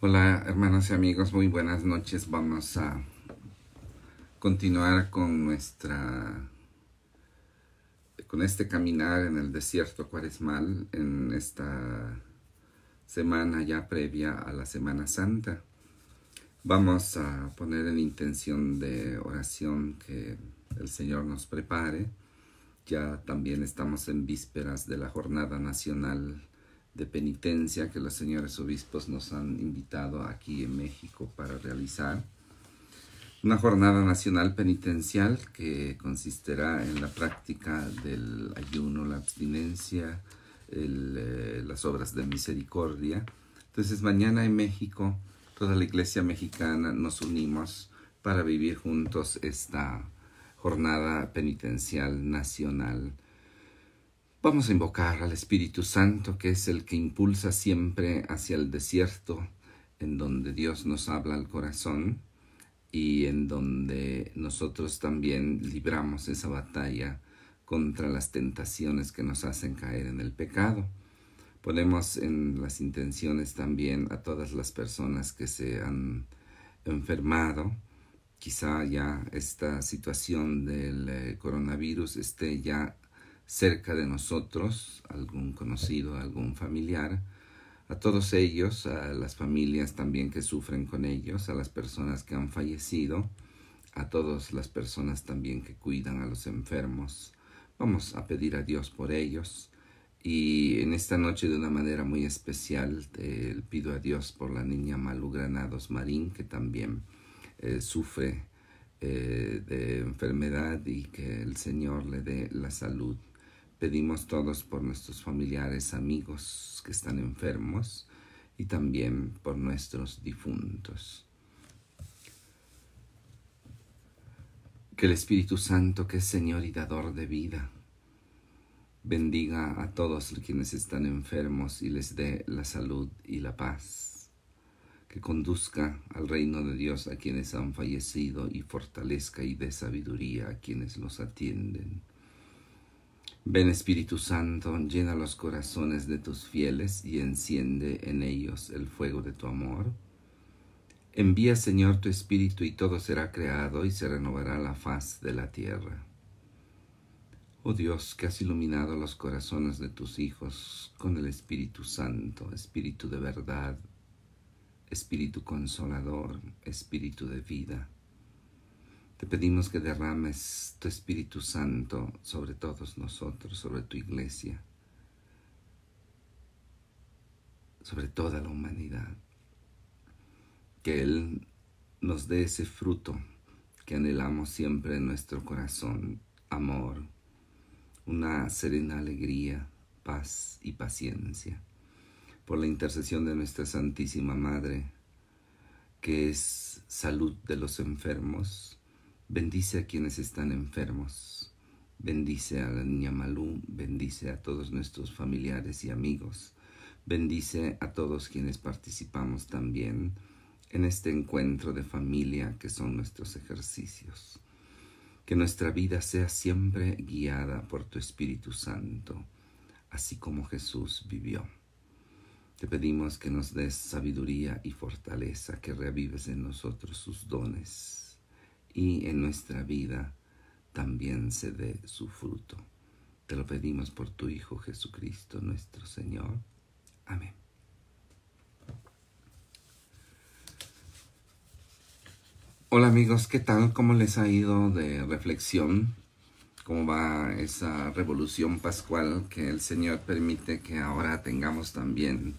Hola hermanos y amigos, muy buenas noches. Vamos a continuar con este caminar en el desierto cuaresmal en esta semana ya previa a la Semana Santa. Vamos a poner en intención de oración que el Señor nos prepare. Ya también estamos en vísperas de la Jornada Nacional de Penitencia que los señores obispos nos han invitado aquí en México para realizar. Una jornada nacional penitencial que consistirá en la práctica del ayuno, la abstinencia, las obras de misericordia. Entonces mañana en México, toda la Iglesia mexicana nos unimos para vivir juntos esta jornada penitencial nacional. Vamos a invocar al Espíritu Santo, que es el que impulsa siempre hacia el desierto, en donde Dios nos habla al corazón y en donde nosotros también libramos esa batalla contra las tentaciones que nos hacen caer en el pecado. Ponemos en las intenciones también a todas las personas que se han enfermado. Quizá ya esta situación del coronavirus esté ya cerca de nosotros, algún conocido, algún familiar, a todos ellos, a las familias también que sufren con ellos, a las personas que han fallecido, a todas las personas también que cuidan a los enfermos. Vamos a pedir a Dios por ellos. Y en esta noche de una manera muy especial pido a Dios por la niña Malú Granados Marín, que también sufre de enfermedad y que el Señor le dé la salud. Pedimos todos por nuestros familiares, amigos que están enfermos y también por nuestros difuntos. Que el Espíritu Santo, que es Señor y dador de vida, bendiga a todos quienes están enfermos y les dé la salud y la paz. Que conduzca al reino de Dios a quienes han fallecido y fortalezca y dé sabiduría a quienes los atienden. Ven Espíritu Santo, llena los corazones de tus fieles y enciende en ellos el fuego de tu amor. Envía, Señor, tu Espíritu y todo será creado y se renovará la faz de la tierra. Oh Dios, que has iluminado los corazones de tus hijos con el Espíritu Santo, Espíritu de verdad, Espíritu consolador, Espíritu de vida. Te pedimos que derrames tu Espíritu Santo sobre todos nosotros, sobre tu Iglesia, sobre toda la humanidad. Que Él nos dé ese fruto que anhelamos siempre en nuestro corazón, amor, una serena alegría, paz y paciencia. Por la intercesión de nuestra Santísima Madre, que es salud de los enfermos, bendice a quienes están enfermos, bendice a la niña Malú, bendice a todos nuestros familiares y amigos, bendice a todos quienes participamos también en este encuentro de familia que son nuestros ejercicios. Que nuestra vida sea siempre guiada por tu Espíritu Santo, así como Jesús vivió. Te pedimos que nos des sabiduría y fortaleza, que reavives en nosotros sus dones y en nuestra vida también se dé su fruto. Te lo pedimos por tu Hijo Jesucristo nuestro Señor. Amén. Hola amigos, ¿qué tal? ¿Cómo les ha ido de reflexión? ¿Cómo va esa revolución pascual que el Señor permite que ahora tengamos también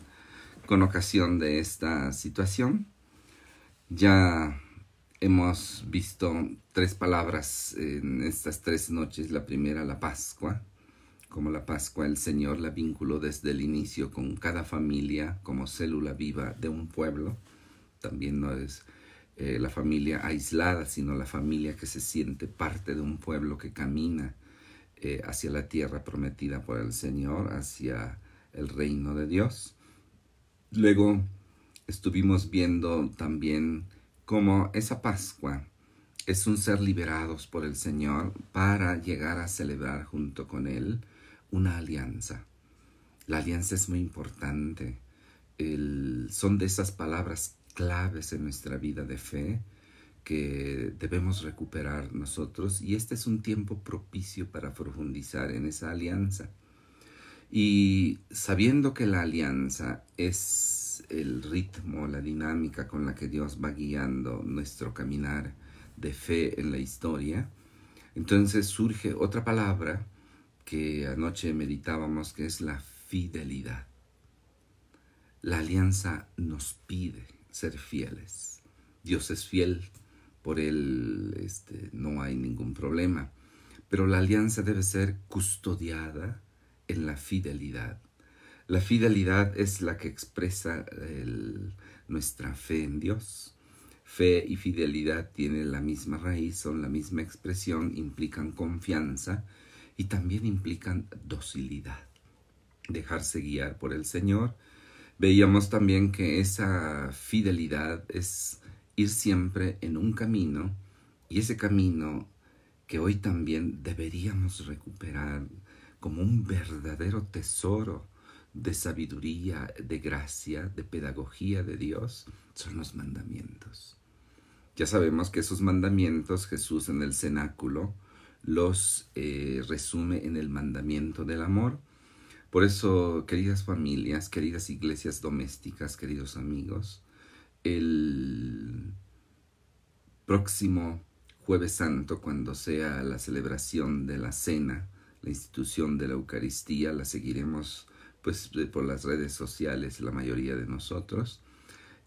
con ocasión de esta situación? Ya hemos visto 3 palabras en estas 3 noches. La primera, la Pascua. Como la Pascua, el Señor la vinculó desde el inicio con cada familia como célula viva de un pueblo. También no es la familia aislada, sino la familia que se siente parte de un pueblo que camina hacia la tierra prometida por el Señor, hacia el reino de Dios. Luego estuvimos viendo también cómo esa Pascua es un ser liberados por el Señor para llegar a celebrar junto con Él una alianza. La alianza es muy importante. Son de esas palabras claves en nuestra vida de fe que debemos recuperar nosotros, y este es un tiempo propicio para profundizar en esa alianza. Y sabiendo que la alianza es el ritmo, la dinámica con la que Dios va guiando nuestro caminar de fe en la historia, entonces surge otra palabra que anoche meditábamos, que es la fidelidad. La alianza nos pide ser fieles. Dios es fiel, por él no hay ningún problema. Pero la alianza debe ser custodiada en la fidelidad. La fidelidad es la que expresa nuestra fe en Dios. Fe y fidelidad tienen la misma raíz, son la misma expresión, implican confianza y también implican docilidad. Dejarse guiar por el Señor. Veíamos también que esa fidelidad es ir siempre en un camino, y ese camino que hoy también deberíamos recuperar como un verdadero tesoro de sabiduría, de gracia, de pedagogía de Dios, son los mandamientos. Ya sabemos que esos mandamientos Jesús en el cenáculo los resume en el mandamiento del amor. Por eso, queridas familias, queridas iglesias domésticas, queridos amigos, el próximo Jueves Santo, cuando sea la celebración de la cena, la institución de la Eucaristía, la seguiremos pues por las redes sociales, la mayoría de nosotros.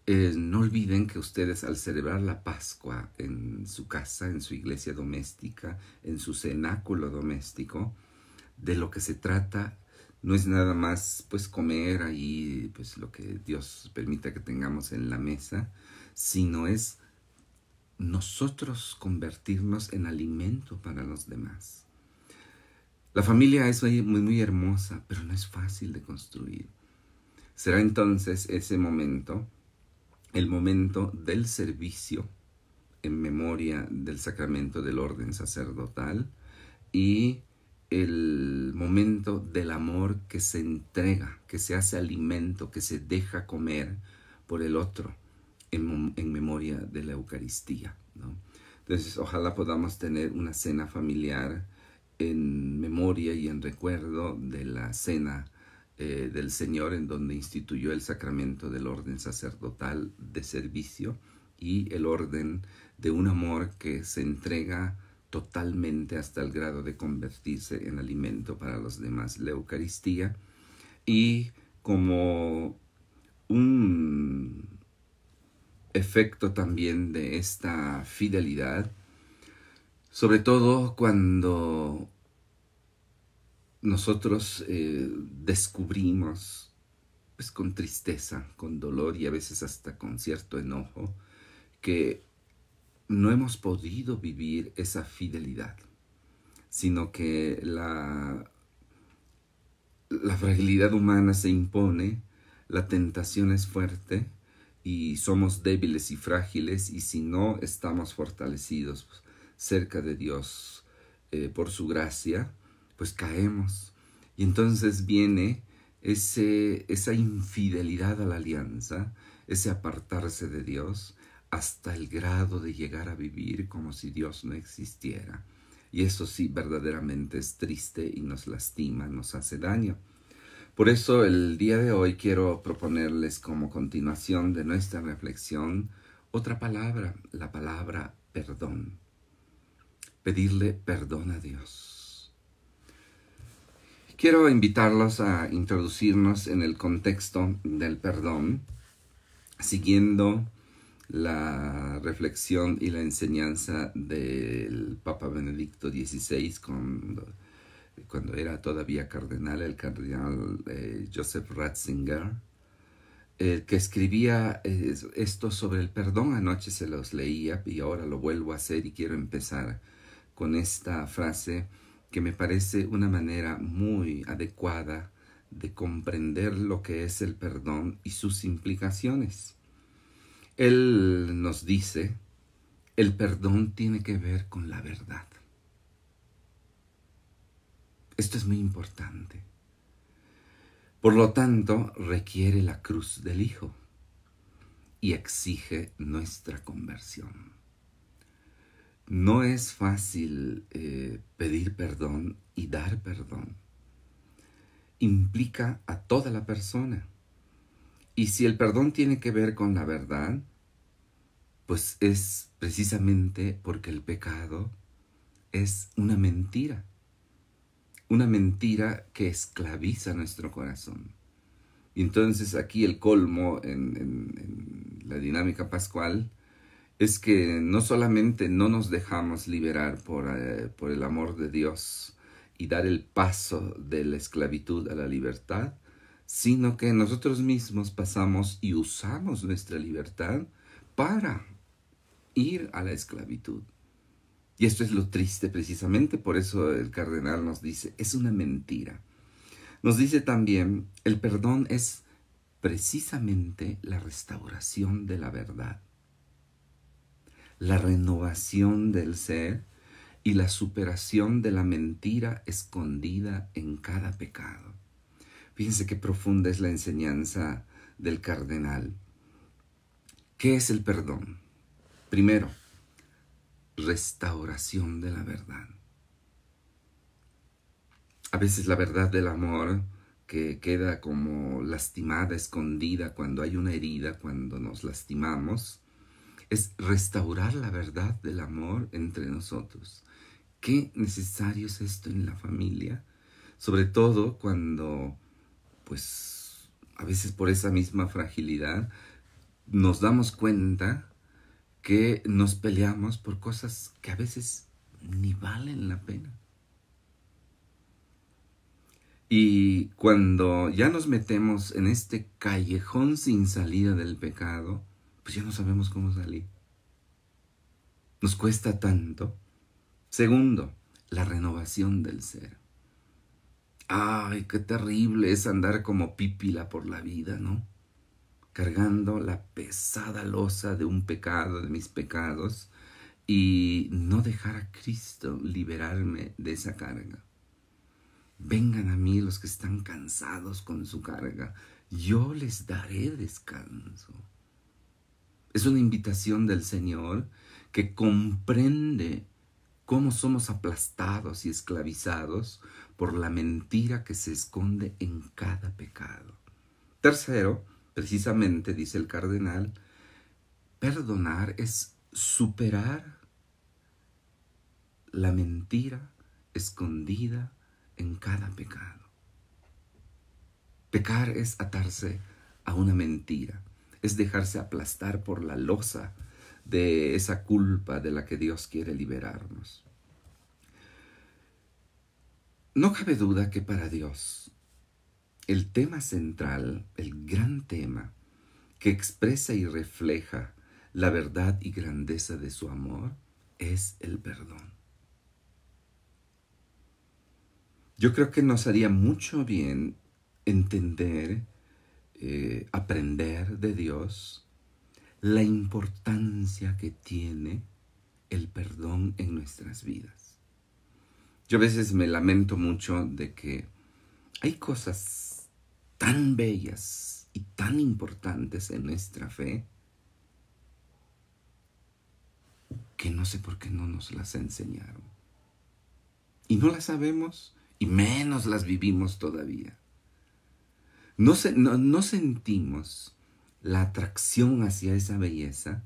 No olviden que ustedes, al celebrar la Pascua en su casa, en su iglesia doméstica, en su cenáculo doméstico, de lo que se trata no es nada más pues comer ahí pues lo que Dios permita que tengamos en la mesa, sino es nosotros convertirnos en alimento para los demás. La familia es muy, muy hermosa, pero no es fácil de construir. Será entonces ese momento, el momento del servicio en memoria del sacramento del orden sacerdotal, y el momento del amor que se entrega, que se hace alimento, que se deja comer por el otro en memoria de la Eucaristía, ¿no? Entonces, ojalá podamos tener una cena familiar en memoria y en recuerdo de la cena del Señor, en donde instituyó el sacramento del orden sacerdotal de servicio y el orden de un amor que se entrega totalmente hasta el grado de convertirse en alimento para los demás, la Eucaristía. Y como un efecto también de esta fidelidad, sobre todo cuando nosotros descubrimos, pues con tristeza, con dolor y a veces hasta con cierto enojo, que no hemos podido vivir esa fidelidad, sino que la fragilidad humana se impone, la tentación es fuerte y somos débiles y frágiles, y si no estamos fortalecidos cerca de Dios por su gracia, pues caemos. Y entonces viene esa infidelidad a la alianza, ese apartarse de Dios, hasta el grado de llegar a vivir como si Dios no existiera. Y eso sí, verdaderamente es triste y nos lastima, nos hace daño. Por eso el día de hoy quiero proponerles como continuación de nuestra reflexión otra palabra, la palabra perdón. Pedirle perdón a Dios. Quiero invitarlos a introducirnos en el contexto del perdón, siguiendo la reflexión y la enseñanza del Papa Benedicto XVI cuando era todavía cardenal, el cardenal Joseph Ratzinger, que escribía esto sobre el perdón. Anoche se los leía y ahora lo vuelvo a hacer, y quiero empezar con esta frase que me parece una manera muy adecuada de comprender lo que es el perdón y sus implicaciones. Él nos dice, el perdón tiene que ver con la verdad. Esto es muy importante. Por lo tanto, requiere la cruz del Hijo. y exige nuestra conversión. No es fácil pedir perdón y dar perdón. Implica a toda la persona. Y si el perdón tiene que ver con la verdad, pues es precisamente porque el pecado es una mentira que esclaviza nuestro corazón. Y entonces aquí el colmo en la dinámica pascual es que no solamente no nos dejamos liberar por el amor de Dios y dar el paso de la esclavitud a la libertad, sino que nosotros mismos pasamos y usamos nuestra libertad para ir a la esclavitud. Y esto es lo triste precisamente, por eso el cardenal nos dice, es una mentira. Nos dice también, el perdón es precisamente la restauración de la verdad, la renovación del ser y la superación de la mentira escondida en cada pecado. Fíjense qué profunda es la enseñanza del cardenal. ¿Qué es el perdón? Primero, restauración de la verdad. A veces la verdad del amor que queda como lastimada, escondida cuando hay una herida, cuando nos lastimamos, es restaurar la verdad del amor entre nosotros. Qué necesario es esto en la familia, sobre todo cuando, pues, a veces por esa misma fragilidad, nos damos cuenta que nos peleamos por cosas que a veces ni valen la pena. Y cuando ya nos metemos en este callejón sin salida del pecado, pues ya no sabemos cómo salir. Nos cuesta tanto. Segundo, la renovación del ser. Ay, qué terrible es andar como pípila por la vida, ¿no? Cargando la pesada losa de un pecado, de mis pecados, y no dejar a Cristo liberarme de esa carga. Vengan a mí los que están cansados con su carga, yo les daré descanso. Es una invitación del Señor que comprende cómo somos aplastados y esclavizados por la mentira que se esconde en cada pecado. Tercero, precisamente, dice el cardenal, perdonar es superar la mentira escondida en cada pecado. Pecar es atarse a una mentira, es dejarse aplastar por la losa de esa culpa de la que Dios quiere liberarnos. No cabe duda que para Dios el tema central, el gran tema que expresa y refleja la verdad y grandeza de su amor es el perdón. Yo creo que nos haría mucho bien entender, aprender de Dios la importancia que tiene el perdón en nuestras vidas. Yo a veces me lamento mucho de que hay cosas tan bellas y tan importantes en nuestra fe que no sé por qué no nos las enseñaron. Y no las sabemos y menos las vivimos todavía. No sentimos la atracción hacia esa belleza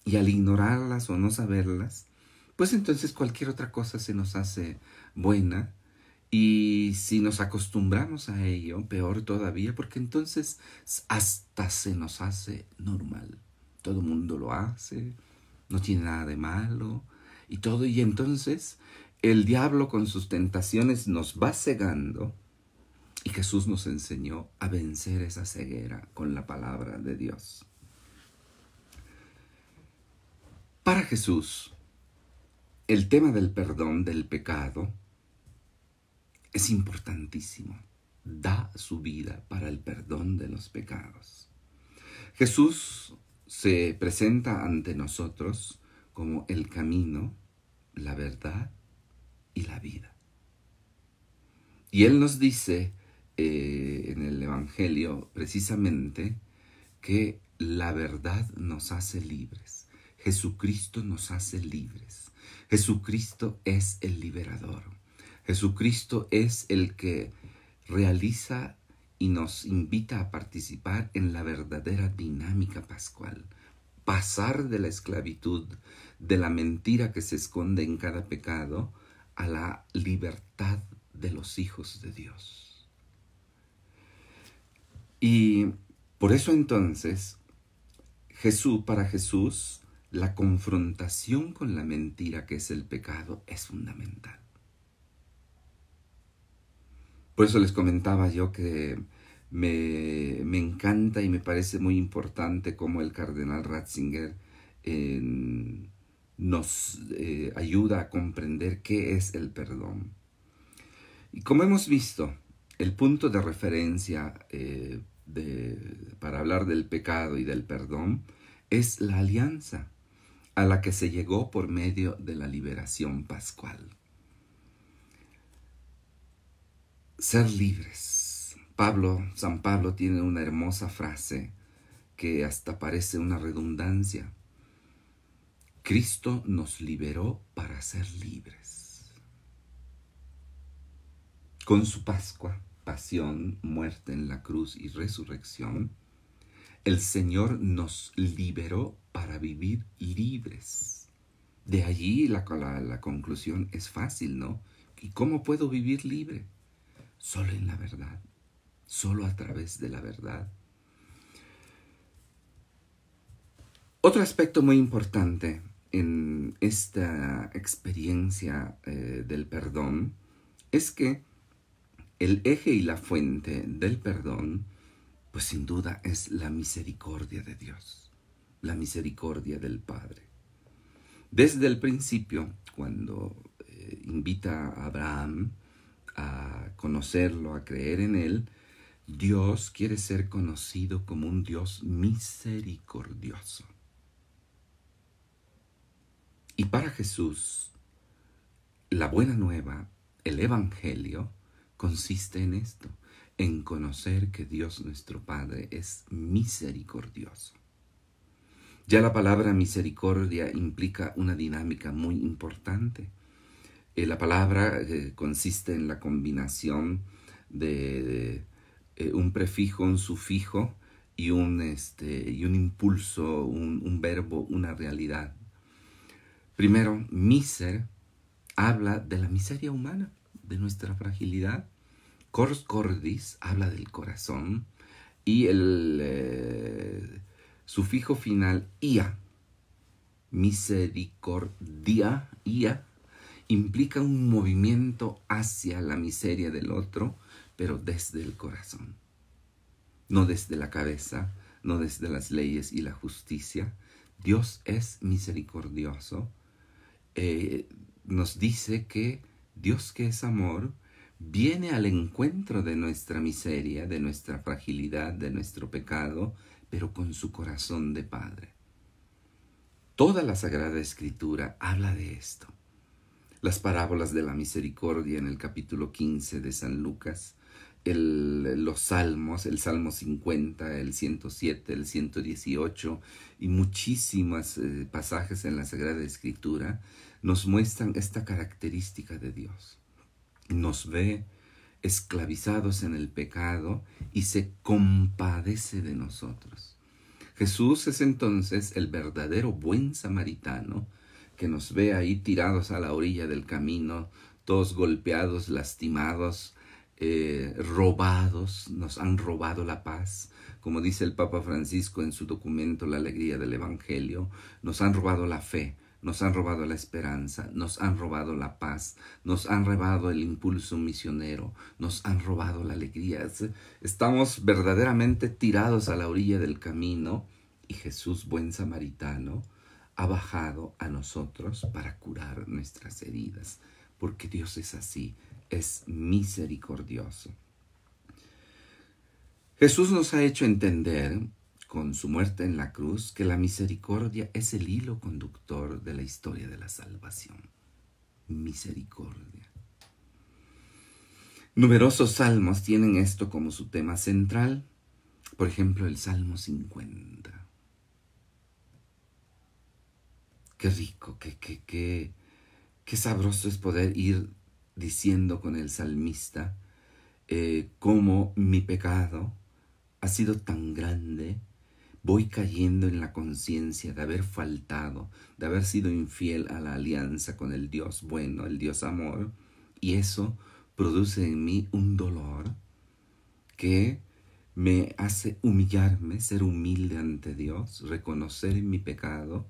y al ignorarlas o no saberlas, pues entonces cualquier otra cosa se nos hace buena y si nos acostumbramos a ello, peor todavía, porque entonces hasta se nos hace normal. Todo el mundo lo hace, no tiene nada de malo y todo, y entonces el diablo con sus tentaciones nos va cegando. Y Jesús nos enseñó a vencer esa ceguera con la palabra de Dios. Para Jesús, el tema del perdón del pecado es importantísimo. Da su vida para el perdón de los pecados. Jesús se presenta ante nosotros como el camino, la verdad y la vida. Y Él nos dice en el Evangelio precisamente que la verdad nos hace libres. Jesucristo nos hace libres. Jesucristo es el liberador. Jesucristo es el que realiza y nos invita a participar en la verdadera dinámica pascual. Pasar de la esclavitud, de la mentira que se esconde en cada pecado, a la libertad de los hijos de Dios. Y por eso entonces, para Jesús, la confrontación con la mentira que es el pecado es fundamental. Por eso les comentaba yo que me encanta y me parece muy importante cómo el cardenal Ratzinger nos ayuda a comprender qué es el perdón. Y como hemos visto, el punto de referencia para hablar del pecado y del perdón es la alianza a la que se llegó por medio de la liberación pascual. Ser libres. San Pablo tiene una hermosa frase que hasta parece una redundancia. Cristo nos liberó para ser libres. Con su Pascua, pasión, muerte en la cruz y resurrección, el Señor nos liberó para vivir libres. De allí la conclusión es fácil, ¿no? ¿Y cómo puedo vivir libre? Solo en la verdad, solo a través de la verdad. Otro aspecto muy importante en esta experiencia del perdón es que el eje y la fuente del perdón, pues sin duda es la misericordia de Dios, la misericordia del Padre. Desde el principio, cuando invita a Abraham a conocerlo, a creer en él, Dios quiere ser conocido como un Dios misericordioso. Y para Jesús, la buena nueva, el Evangelio, consiste en esto, en conocer que Dios nuestro Padre es misericordioso. Ya la palabra misericordia implica una dinámica muy importante. La palabra consiste en la combinación de un prefijo, un sufijo y un impulso, un verbo, una realidad. Primero, miser habla de la miseria humana, de nuestra fragilidad. Cors cordis habla del corazón y el sufijo final ia, misericordia, ia, implica un movimiento hacia la miseria del otro, pero desde el corazón. No desde la cabeza, no desde las leyes y la justicia. Dios es misericordioso. Nos dice que Dios, que es amor, viene al encuentro de nuestra miseria, de nuestra fragilidad, de nuestro pecado, pero con su corazón de Padre. Toda la Sagrada Escritura habla de esto. Las parábolas de la misericordia en el capítulo 15 de San Lucas, los salmos, el Salmo 50, el 107, el 118 y muchísimos pasajes en la Sagrada Escritura nos muestran esta característica de Dios. Nos ve esclavizados en el pecado y se compadece de nosotros. Jesús es entonces el verdadero buen samaritano que nos ve ahí tirados a la orilla del camino, todos golpeados, lastimados, robados, nos han robado la paz. Como dice el Papa Francisco en su documento La Alegría del Evangelio, nos han robado la fe, nos han robado la esperanza, nos han robado la paz, nos han robado el impulso misionero, nos han robado la alegría. Estamos verdaderamente tirados a la orilla del camino y Jesús, buen samaritano, ha bajado a nosotros para curar nuestras heridas, porque Dios es así, es misericordioso. Jesús nos ha hecho entender, con su muerte en la cruz, que la misericordia es el hilo conductor de la historia de la salvación. Misericordia. Numerosos salmos tienen esto como su tema central. Por ejemplo, el Salmo 50. Qué rico, qué sabroso es poder ir diciendo con el salmista cómo mi pecado ha sido tan grande. Voy cayendo en la conciencia de haber faltado, de haber sido infiel a la alianza con el Dios bueno, el Dios amor, y eso produce en mí un dolor que me hace humillarme, ser humilde ante Dios, reconocer mi pecado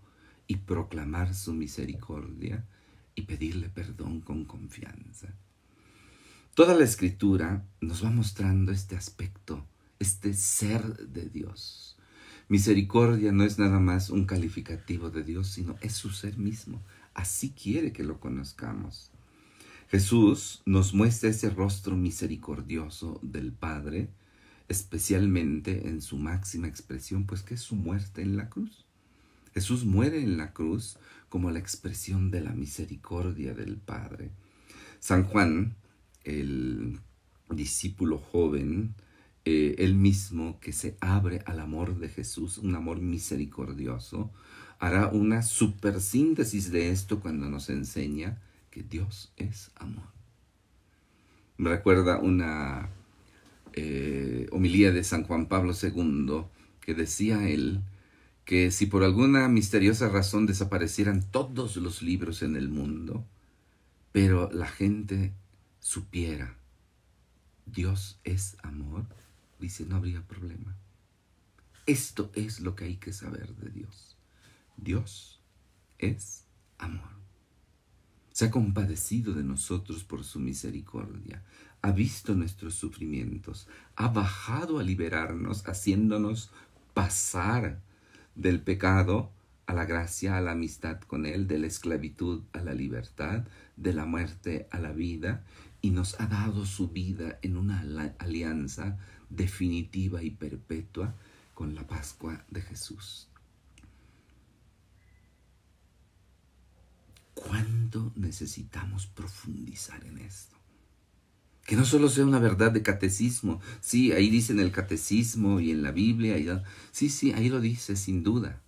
y proclamar su misericordia y pedirle perdón con confianza. Toda la Escritura nos va mostrando este aspecto, este ser de Dios. Misericordia no es nada más un calificativo de Dios, sino es su ser mismo. Así quiere que lo conozcamos. Jesús nos muestra ese rostro misericordioso del Padre, especialmente en su máxima expresión, pues que es su muerte en la cruz. Jesús muere en la cruz como la expresión de la misericordia del Padre. San Juan, el discípulo joven, él mismo que se abre al amor de Jesús, un amor misericordioso, hará una supersíntesis de esto cuando nos enseña que Dios es amor. Me recuerda una homilía de San Juan Pablo II que decía él que si por alguna misteriosa razón desaparecieran todos los libros en el mundo, pero la gente supiera Dios es amor, dice, no habría problema. Esto es lo que hay que saber de Dios. Dios es amor. Se ha compadecido de nosotros por su misericordia, ha visto nuestros sufrimientos, ha bajado a liberarnos, haciéndonos pasar del pecado a la gracia, a la amistad con Él, de la esclavitud a la libertad, de la muerte a la vida, y nos ha dado su vida en una alianza definitiva y perpetua con la Pascua de Jesús. ¿Cuánto necesitamos profundizar en esto? Que no solo sea una verdad de catecismo. Sí, ahí dice en el catecismo y en la Biblia. Sí, ahí lo dice sin duda.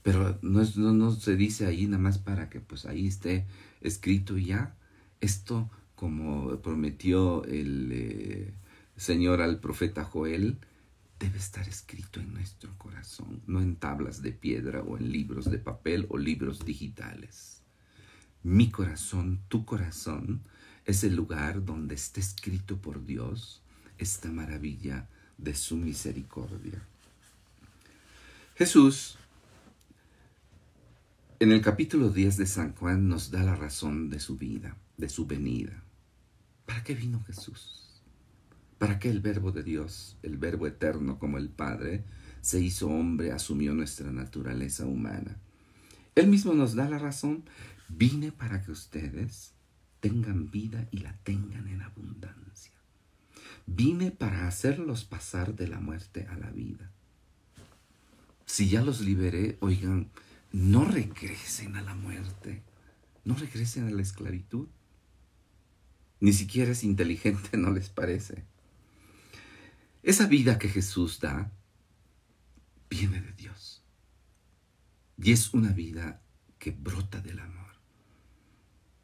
Pero no se dice ahí nada más para que pues ahí esté escrito ya. Esto, como prometió el Señor al profeta Joel, debe estar escrito en nuestro corazón, no en tablas de piedra o en libros de papel o libros digitales. Mi corazón, tu corazón, es el lugar donde está escrito por Dios esta maravilla de su misericordia. Jesús, en el capítulo 10 de San Juan, nos da la razón de su vida, de su venida. ¿Para qué vino Jesús? ¿Para qué el Verbo de Dios, el Verbo eterno como el Padre, se hizo hombre, asumió nuestra naturaleza humana? Él mismo nos da la razón. Vine para que ustedes tengan vida y la tengan en abundancia. Vine para hacerlos pasar de la muerte a la vida. Si ya los liberé, oigan, no regresen a la muerte, no regresen a la esclavitud. Ni siquiera es inteligente, ¿no les parece? Esa vida que Jesús da viene de Dios. Y es una vida que brota del amor.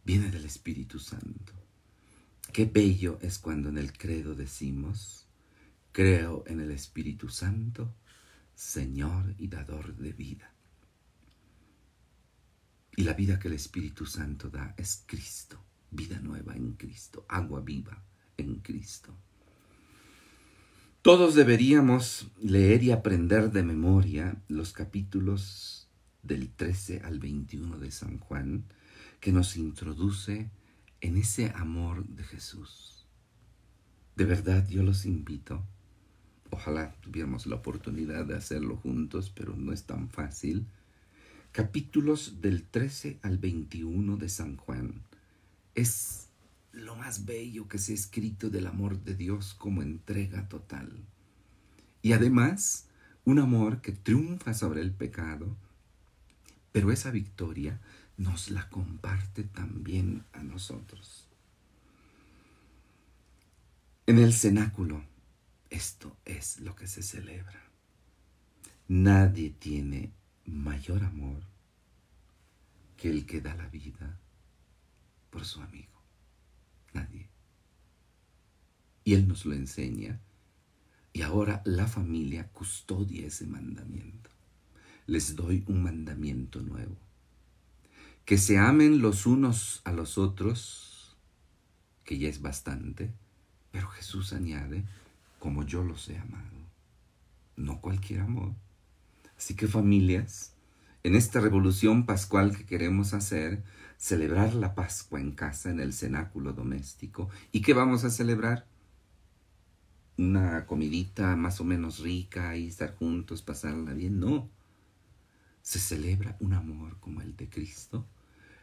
Viene del Espíritu Santo. Qué bello es cuando en el credo decimos, creo en el Espíritu Santo, Señor y dador de vida. Y la vida que el Espíritu Santo da es Cristo, vida nueva en Cristo, agua viva en Cristo. Todos deberíamos leer y aprender de memoria los capítulos del 13 al 21 de San Juan, que nos introduce en ese amor de Jesús. De verdad, yo los invito. Ojalá tuviéramos la oportunidad de hacerlo juntos, pero no es tan fácil. Capítulos del 13 al 21 de San Juan. Es lo más bello que se ha escrito del amor de Dios como entrega total. Y además, un amor que triunfa sobre el pecado, pero esa victoria nos la comparte también a nosotros. En el cenáculo, esto es lo que se celebra. Nadie tiene mayor amor que el que da la vida por su amigo. Nadie. Y Él nos lo enseña. Y ahora la familia custodia ese mandamiento. Les doy un mandamiento nuevo. Que se amen los unos a los otros, que ya es bastante, pero Jesús añade, como yo los he amado. No cualquier amor. Así que familias, en esta revolución pascual que queremos hacer, celebrar la Pascua en casa, en el cenáculo doméstico. ¿Y qué vamos a celebrar? Una comidita más o menos rica y estar juntos, pasarla bien. No. Se celebra un amor como el de Cristo,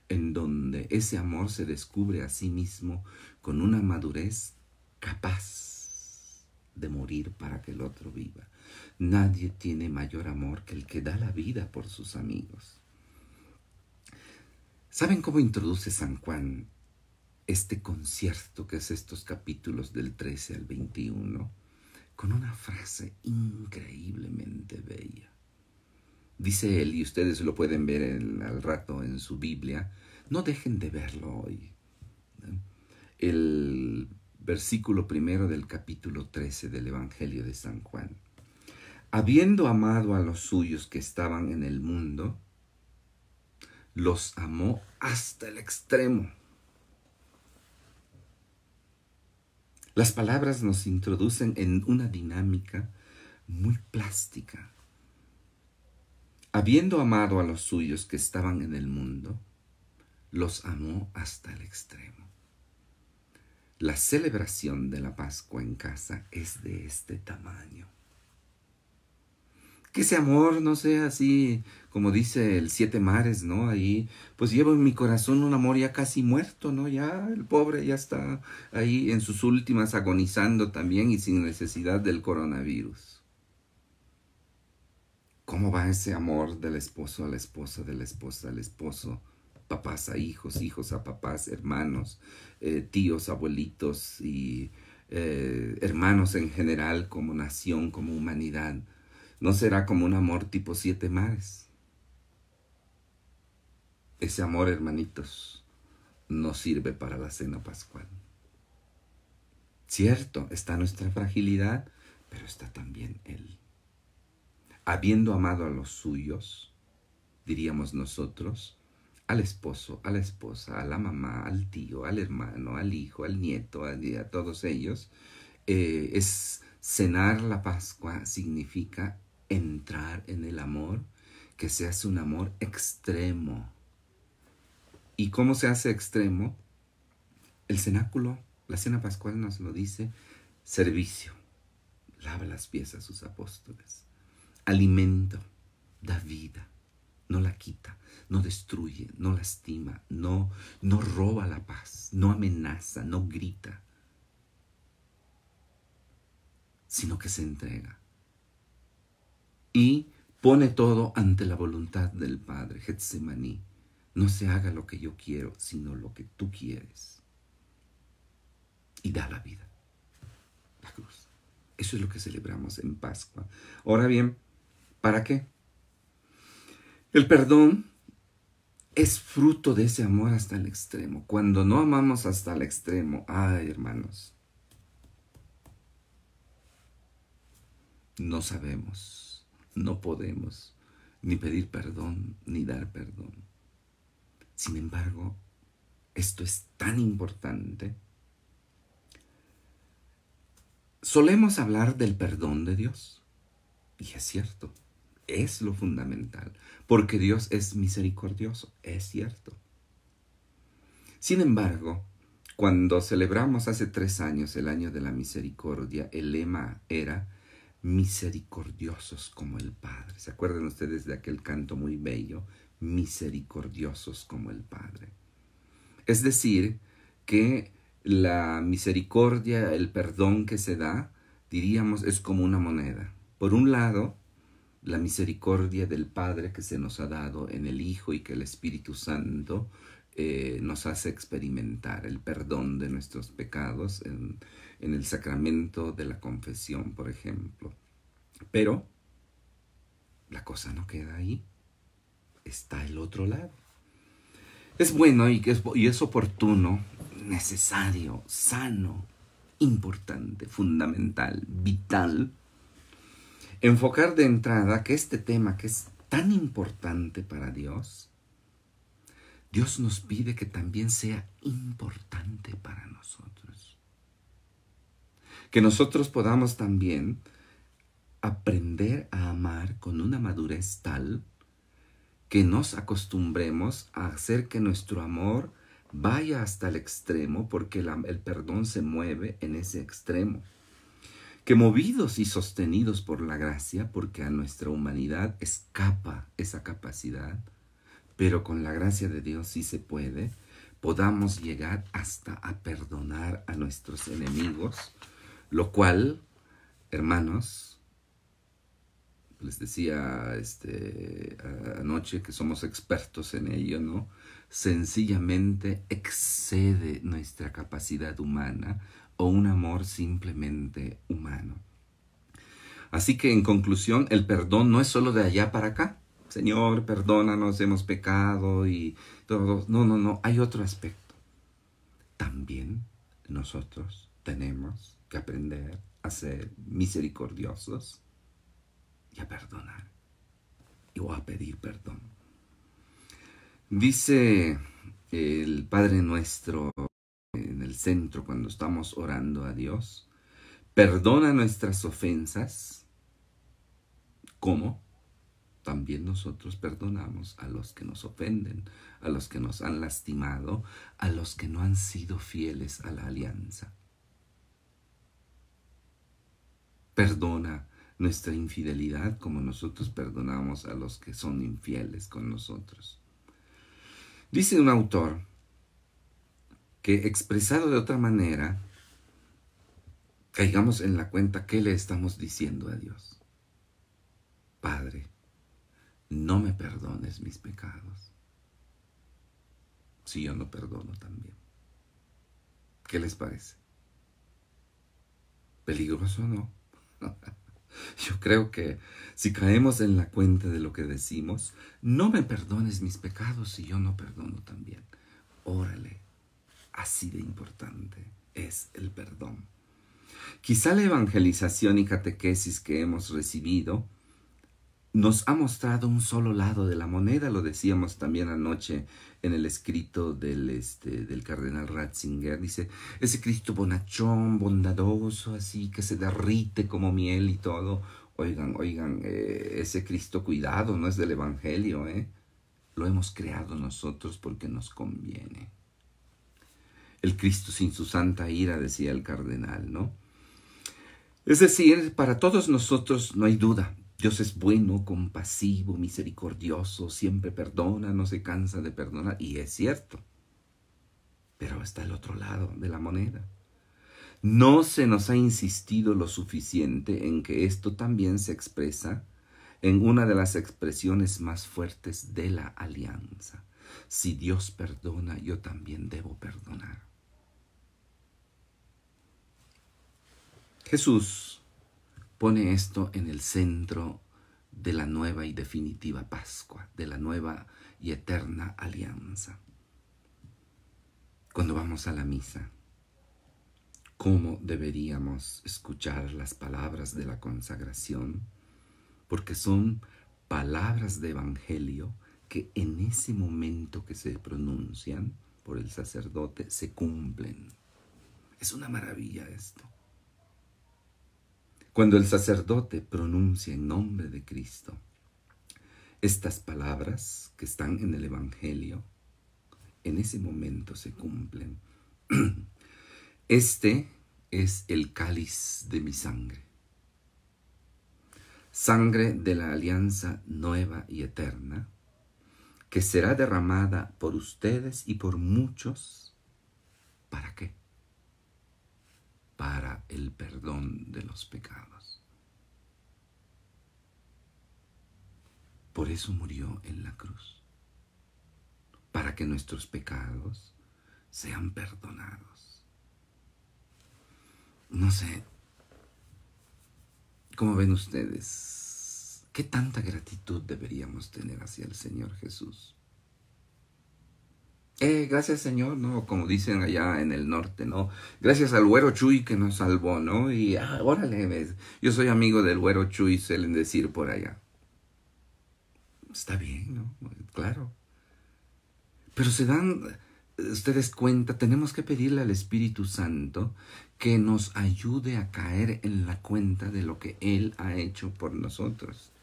en donde ese amor se descubre a sí mismo con una madurez capaz de morir para que el otro viva. Nadie tiene mayor amor que el que da la vida por sus amigos. ¿Saben cómo introduce San Juan este concierto que es estos capítulos del 13 al 21? Con una frase increíblemente bella. Dice él, y ustedes lo pueden ver al rato en su Biblia, no dejen de verlo hoy. El versículo 1 del capítulo 13 del Evangelio de San Juan. Habiendo amado a los suyos que estaban en el mundo, los amó hasta el extremo. Las palabras nos introducen en una dinámica muy plástica. Habiendo amado a los suyos que estaban en el mundo, los amó hasta el extremo. La celebración de la Pascua en casa es de este tamaño. Que ese amor no sea así, como dice el Siete Mares, ¿no? Ahí, pues llevo en mi corazón un amor ya casi muerto, ¿no? Ya el pobre ya está ahí en sus últimas agonizando también y sin necesidad del coronavirus. ¿Cómo va ese amor del esposo a la esposa, de la esposa al esposo? Papás a hijos, hijos a papás, hermanos, tíos, abuelitos y hermanos en general como nación, como humanidad. ¿No será como un amor tipo Siete Mares? Ese amor, hermanitos, no sirve para la cena pascual. Cierto, está nuestra fragilidad, pero está también Él. Habiendo amado a los suyos, diríamos nosotros, al esposo, a la esposa, a la mamá, al tío, al hermano, al hijo, al nieto, a todos ellos, es cenar la Pascua, significa entrar en el amor, que se hace un amor extremo. ¿Y cómo se hace extremo? El cenáculo, la cena pascual nos lo dice, servicio, lava las pies a sus apóstoles. Alimento, da vida, no la quita, no destruye, no lastima, no roba la paz, no amenaza, no grita, sino que se entrega. Y pone todo ante la voluntad del Padre, Getsemaní. No se haga lo que yo quiero, sino lo que tú quieres. Y da la vida, la cruz. Eso es lo que celebramos en Pascua. Ahora bien, ¿para qué? El perdón es fruto de ese amor hasta el extremo. Cuando no amamos hasta el extremo, ay, hermanos, no sabemos, no podemos ni pedir perdón, ni dar perdón. Sin embargo, esto es tan importante. Solemos hablar del perdón de Dios, y es cierto. Es lo fundamental, porque Dios es misericordioso, es cierto. Sin embargo, cuando celebramos hace 3 años el año de la misericordia, el lema era misericordiosos como el Padre. ¿Se acuerdan ustedes de aquel canto muy bello? Misericordiosos como el Padre. Es decir, que la misericordia, el perdón que se da, diríamos, es como una moneda. Por un lado, la misericordia del Padre que se nos ha dado en el Hijo y que el Espíritu Santo nos hace experimentar el perdón de nuestros pecados en el sacramento de la confesión, por ejemplo. Pero la cosa no queda ahí, está el otro lado. Es bueno y es oportuno, necesario, sano, importante, fundamental, vital, enfocar de entrada que este tema que es tan importante para Dios, Dios nos pide que también sea importante para nosotros. Que nosotros podamos también aprender a amar con una madurez tal que nos acostumbremos a hacer que nuestro amor vaya hasta el extremo, porque el perdón se mueve en ese extremo. Que movidos y sostenidos por la gracia, porque a nuestra humanidad escapa esa capacidad, pero con la gracia de Dios sí se puede, podamos llegar hasta a perdonar a nuestros enemigos, lo cual, hermanos, les decía anoche que somos expertos en ello, ¿no? Sencillamente excede nuestra capacidad humana o un amor simplemente humano. Así que en conclusión, el perdón no es solo de allá para acá. Señor, perdónanos, hemos pecado y todo. No, no, no, hay otro aspecto. También nosotros tenemos que aprender a ser misericordiosos y a perdonar o a pedir perdón. Dice el Padre Nuestro en el centro cuando estamos orando a Dios, perdona nuestras ofensas, como también nosotros perdonamos a los que nos ofenden, a los que nos han lastimado, a los que no han sido fieles a la alianza. Perdona nuestra infidelidad como nosotros perdonamos a los que son infieles con nosotros. Dice un autor que, expresado de otra manera, caigamos en la cuenta que le estamos diciendo a Dios. Padre, no me perdones mis pecados, si yo no perdono también. ¿Qué les parece? ¿Peligroso o no? Yo creo que si caemos en la cuenta de lo que decimos, no me perdones mis pecados si yo no perdono también. Órale, así de importante es el perdón. Quizá la evangelización y catequesis que hemos recibido nos ha mostrado un solo lado de la moneda, lo decíamos también anoche en el escrito del cardenal Ratzinger. Dice, ese Cristo bonachón, bondadoso, así que se derrite como miel y todo. Oigan, ese Cristo, cuidado, no es del Evangelio, lo hemos creado nosotros porque nos conviene. El Cristo sin su santa ira, decía el cardenal, ¿no? Es decir, para todos nosotros no hay duda. Dios es bueno, compasivo, misericordioso, siempre perdona, no se cansa de perdonar, y es cierto. Pero está el otro lado de la moneda. No se nos ha insistido lo suficiente en que esto también se expresa en una de las expresiones más fuertes de la alianza. Si Dios perdona, yo también debo perdonar. Jesús pone esto en el centro de la nueva y definitiva Pascua, de la nueva y eterna alianza. Cuando vamos a la misa, ¿cómo deberíamos escuchar las palabras de la consagración? Porque son palabras de evangelio que en ese momento que se pronuncian por el sacerdote se cumplen. Es una maravilla esto. Cuando el sacerdote pronuncia en nombre de Cristo estas palabras que están en el Evangelio, en ese momento se cumplen. Este es el cáliz de mi sangre. Sangre de la alianza nueva y eterna, que será derramada por ustedes y por muchos. ¿Para qué? Para el perdón de los pecados. Por eso murió en la cruz, para que nuestros pecados sean perdonados. No sé, ¿cómo ven ustedes? ¿Qué tanta gratitud deberíamos tener hacia el Señor Jesús? Gracias Señor, ¿no? Como dicen allá en el norte, ¿no? Gracias al güero Chuy que nos salvó, ¿no? Y órale, yo soy amigo del güero Chuy, suelen decir por allá. Está bien, ¿no? Claro. Pero se dan ustedes cuenta, tenemos que pedirle al Espíritu Santo que nos ayude a caer en la cuenta de lo que Él ha hecho por nosotros.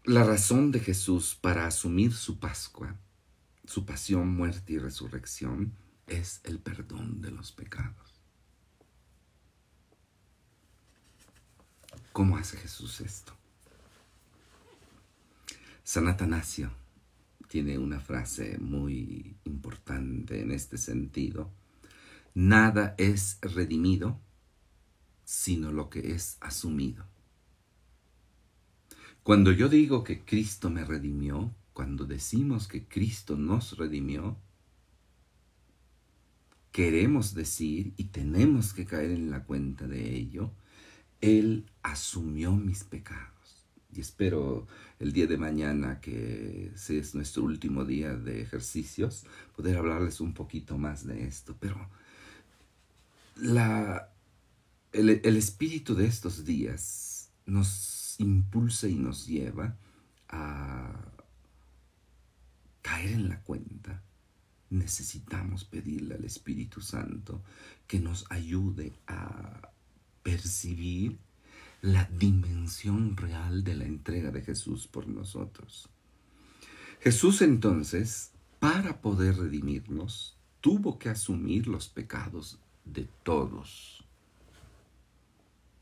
La razón de Jesús para asumir su Pascua, su pasión, muerte y resurrección, es el perdón de los pecados. ¿Cómo hace Jesús esto? San Atanasio tiene una frase muy importante en este sentido. Nada es redimido sino lo que es asumido. Cuando yo digo que Cristo me redimió, cuando decimos que Cristo nos redimió, queremos decir y tenemos que caer en la cuenta de ello, Él asumió mis pecados. Y espero el día de mañana, que es nuestro último día de ejercicios, poder hablarles un poquito más de esto. Pero el espíritu de estos días nos impulsa y nos lleva a caer en la cuenta. Necesitamos pedirle al Espíritu Santo que nos ayude a percibir la dimensión real de la entrega de Jesús por nosotros. Jesús entonces, para poder redimirnos, tuvo que asumir los pecados de todos.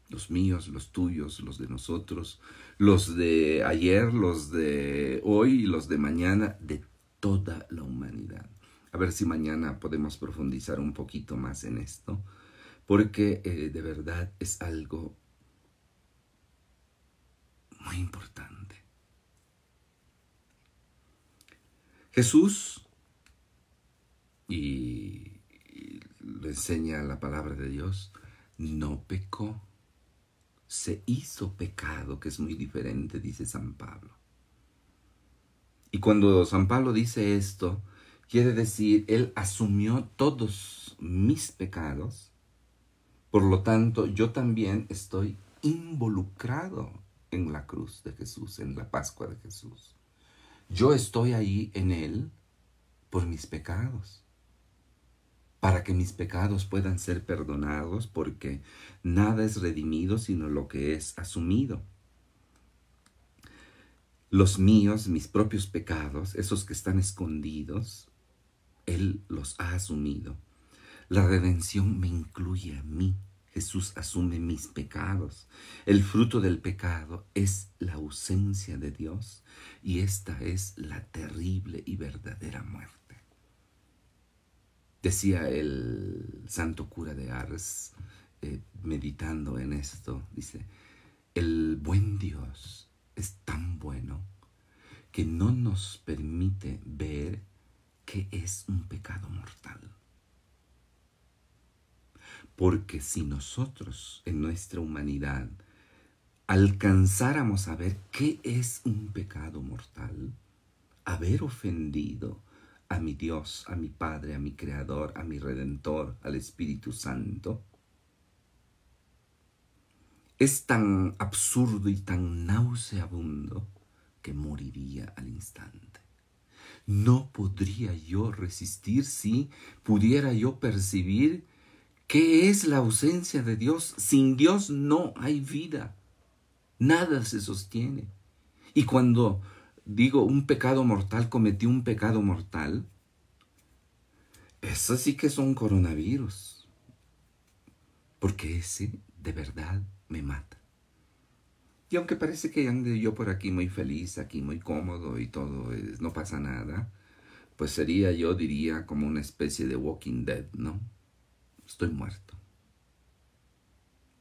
Los míos, los tuyos, los de nosotros, los de ayer, los de hoy y los de mañana, de toda la humanidad. A ver si mañana podemos profundizar un poquito más en esto, porque de verdad es algo muy importante. Jesús, y lo enseña la palabra de Dios, no pecó. Se hizo pecado, que es muy diferente, dice San Pablo. Y cuando San Pablo dice esto, quiere decir, Él asumió todos mis pecados, por lo tanto, yo también estoy involucrado en la cruz de Jesús, en la Pascua de Jesús. Yo estoy ahí en Él por mis pecados, para que mis pecados puedan ser perdonados, porque nada es redimido sino lo que es asumido. Los míos, mis propios pecados, esos que están escondidos, Él los ha asumido. La redención me incluye a mí. Jesús asume mis pecados. El fruto del pecado es la ausencia de Dios, y esta es la terrible y verdadera muerte. Decía el santo cura de Ars, meditando en esto, dice, el buen Dios es tan bueno que no nos permite ver qué es un pecado mortal. Porque si nosotros en nuestra humanidad alcanzáramos a ver qué es un pecado mortal, haber ofendido a mi Dios, a mi Padre, a mi Creador, a mi Redentor, al Espíritu Santo, es tan absurdo y tan nauseabundo que moriría al instante. No podría yo resistir si pudiera yo percibir qué es la ausencia de Dios. Sin Dios no hay vida, nada se sostiene. Y cuando digo un pecado mortal, cometí un pecado mortal, eso sí que es un coronavirus, porque ese de verdad me mata. Y aunque parece que ande yo por aquí muy feliz, aquí muy cómodo y todo, no pasa nada, pues sería, yo diría, como una especie de Walking Dead, ¿no? Estoy muerto.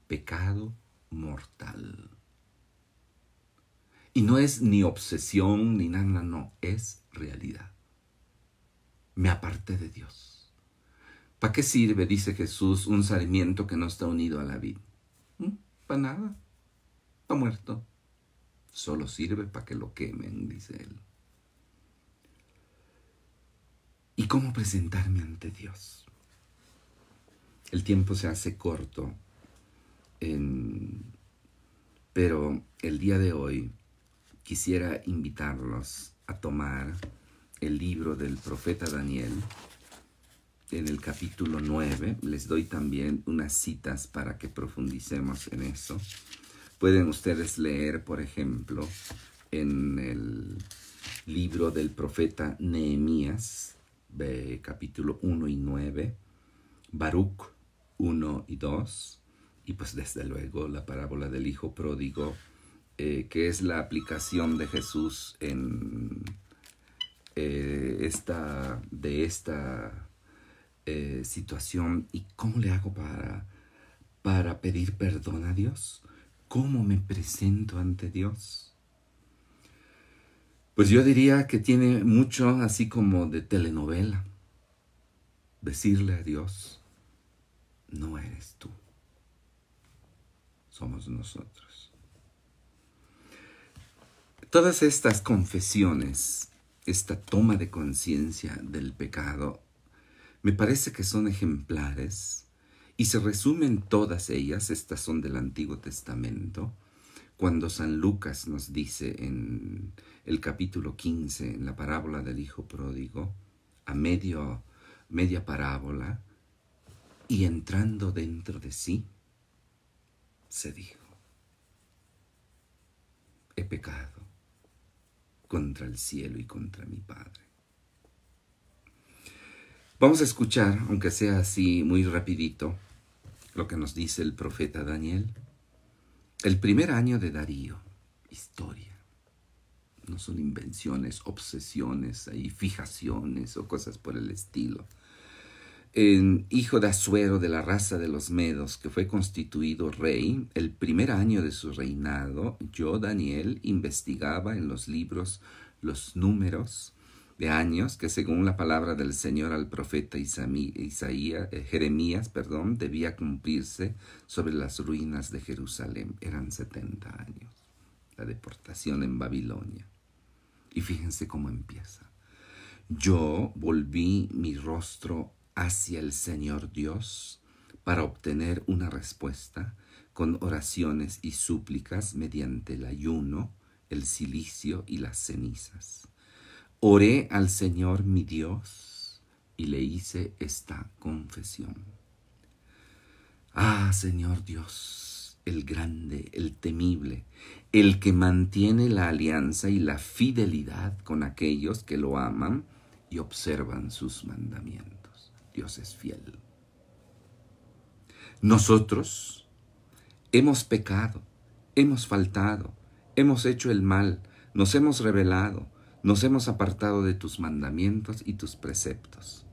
Pecado mortal. Y no es ni obsesión ni nada, no, es realidad. Me aparté de Dios. ¿Para qué sirve, dice Jesús, un sarmiento que no está unido a la vid? Para nada. Está muerto. Solo sirve para que lo quemen, dice él. ¿Y cómo presentarme ante Dios? El tiempo se hace corto, pero el día de hoy quisiera invitarlos a tomar el libro del profeta Daniel. En el capítulo 9, les doy también unas citas para que profundicemos en eso. Pueden ustedes leer, por ejemplo, en el libro del profeta Nehemías, capítulo 1 y 9, Baruch 1 y 2, y pues desde luego la parábola del hijo pródigo, que es la aplicación de Jesús en esta situación. ¿Y cómo le hago para pedir perdón a Dios? ¿Cómo me presento ante Dios? Pues yo diría que tiene mucho así como de telenovela. Decirle a Dios, no eres tú, somos nosotros. Todas estas confesiones, esta toma de conciencia del pecado, me parece que son ejemplares y se resumen todas ellas, estas son del Antiguo Testamento, cuando San Lucas nos dice en el capítulo 15, en la parábola del hijo pródigo, a media parábola, y entrando dentro de sí, se dijo, he pecado contra el cielo y contra mi Padre. Vamos a escuchar, aunque sea así muy rapidito, lo que nos dice el profeta Daniel. El primer año de Darío, historia. No son invenciones, obsesiones, fijaciones o cosas por el estilo. Hijo de Asuero de la raza de los Medos, que fue constituido rey, el primer año de su reinado, yo, Daniel, investigaba en los libros los números de años que según la palabra del Señor al profeta Jeremías, debía cumplirse sobre las ruinas de Jerusalén. Eran 70 años, la deportación en Babilonia. Y fíjense cómo empieza. Yo volví mi rostro hacia el Señor Dios para obtener una respuesta con oraciones y súplicas mediante el ayuno, el cilicio y las cenizas. Oré al Señor mi Dios y le hice esta confesión. Ah, Señor Dios, el grande, el temible, el que mantiene la alianza y la fidelidad con aquellos que lo aman y observan sus mandamientos. Dios es fiel. Nosotros hemos pecado, hemos faltado, hemos hecho el mal, nos hemos rebelado, nos hemos apartado de tus mandamientos y tus preceptos.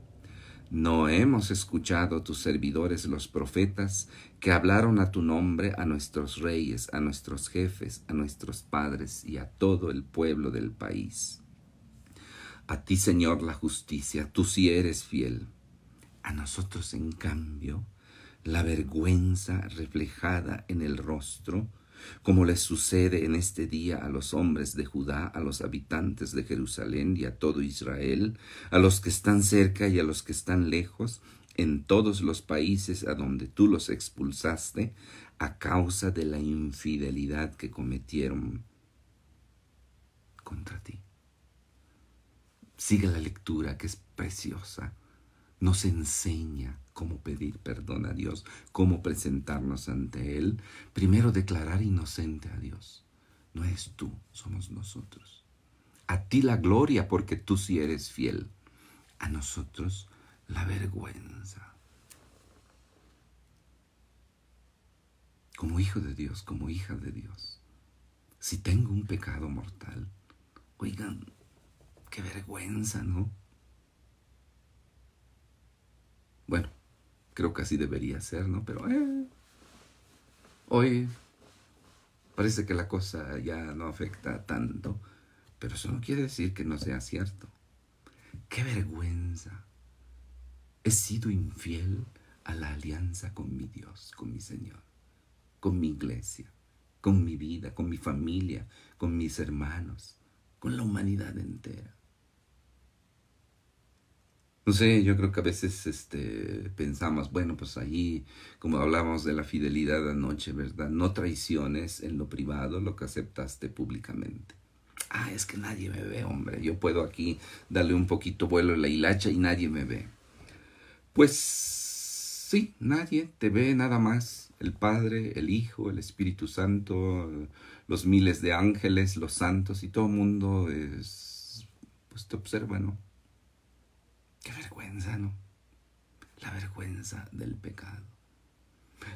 No hemos escuchado tus servidores los profetas que hablaron a tu nombre a nuestros reyes, a nuestros jefes, a nuestros padres y a todo el pueblo del país. A ti, Señor, la justicia, tú sí eres fiel. A nosotros, en cambio, la vergüenza reflejada en el rostro, como les sucede en este día a los hombres de Judá, a los habitantes de Jerusalén y a todo Israel, a los que están cerca y a los que están lejos, en todos los países a donde tú los expulsaste, a causa de la infidelidad que cometieron contra ti. Sigue la lectura, que es preciosa. Nos enseña cómo pedir perdón a Dios, cómo presentarnos ante Él. Primero, declarar inocente a Dios. No eres tú, somos nosotros. A ti la gloria porque tú sí eres fiel. A nosotros la vergüenza. Como hijo de Dios, como hija de Dios, si tengo un pecado mortal, oigan, qué vergüenza, ¿no? Bueno, creo que así debería ser, ¿no? Pero hoy parece que la cosa ya no afecta tanto, pero eso no quiere decir que no sea cierto. ¡Qué vergüenza! He sido infiel a la alianza con mi Dios, con mi Señor, con mi iglesia, con mi vida, con mi familia, con mis hermanos, con la humanidad entera. No sé, yo creo que a veces pensamos, bueno, pues allí, como hablábamos de la fidelidad anoche, ¿verdad? No traiciones en lo privado lo que aceptaste públicamente. Ah, es que nadie me ve, hombre. Yo puedo aquí darle un poquito vuelo a la hilacha y nadie me ve. Pues sí, nadie te ve, nada más. El Padre, el Hijo, el Espíritu Santo, los miles de ángeles, los santos y todo el mundo pues te observa, ¿no? Qué vergüenza, ¿no? La vergüenza del pecado.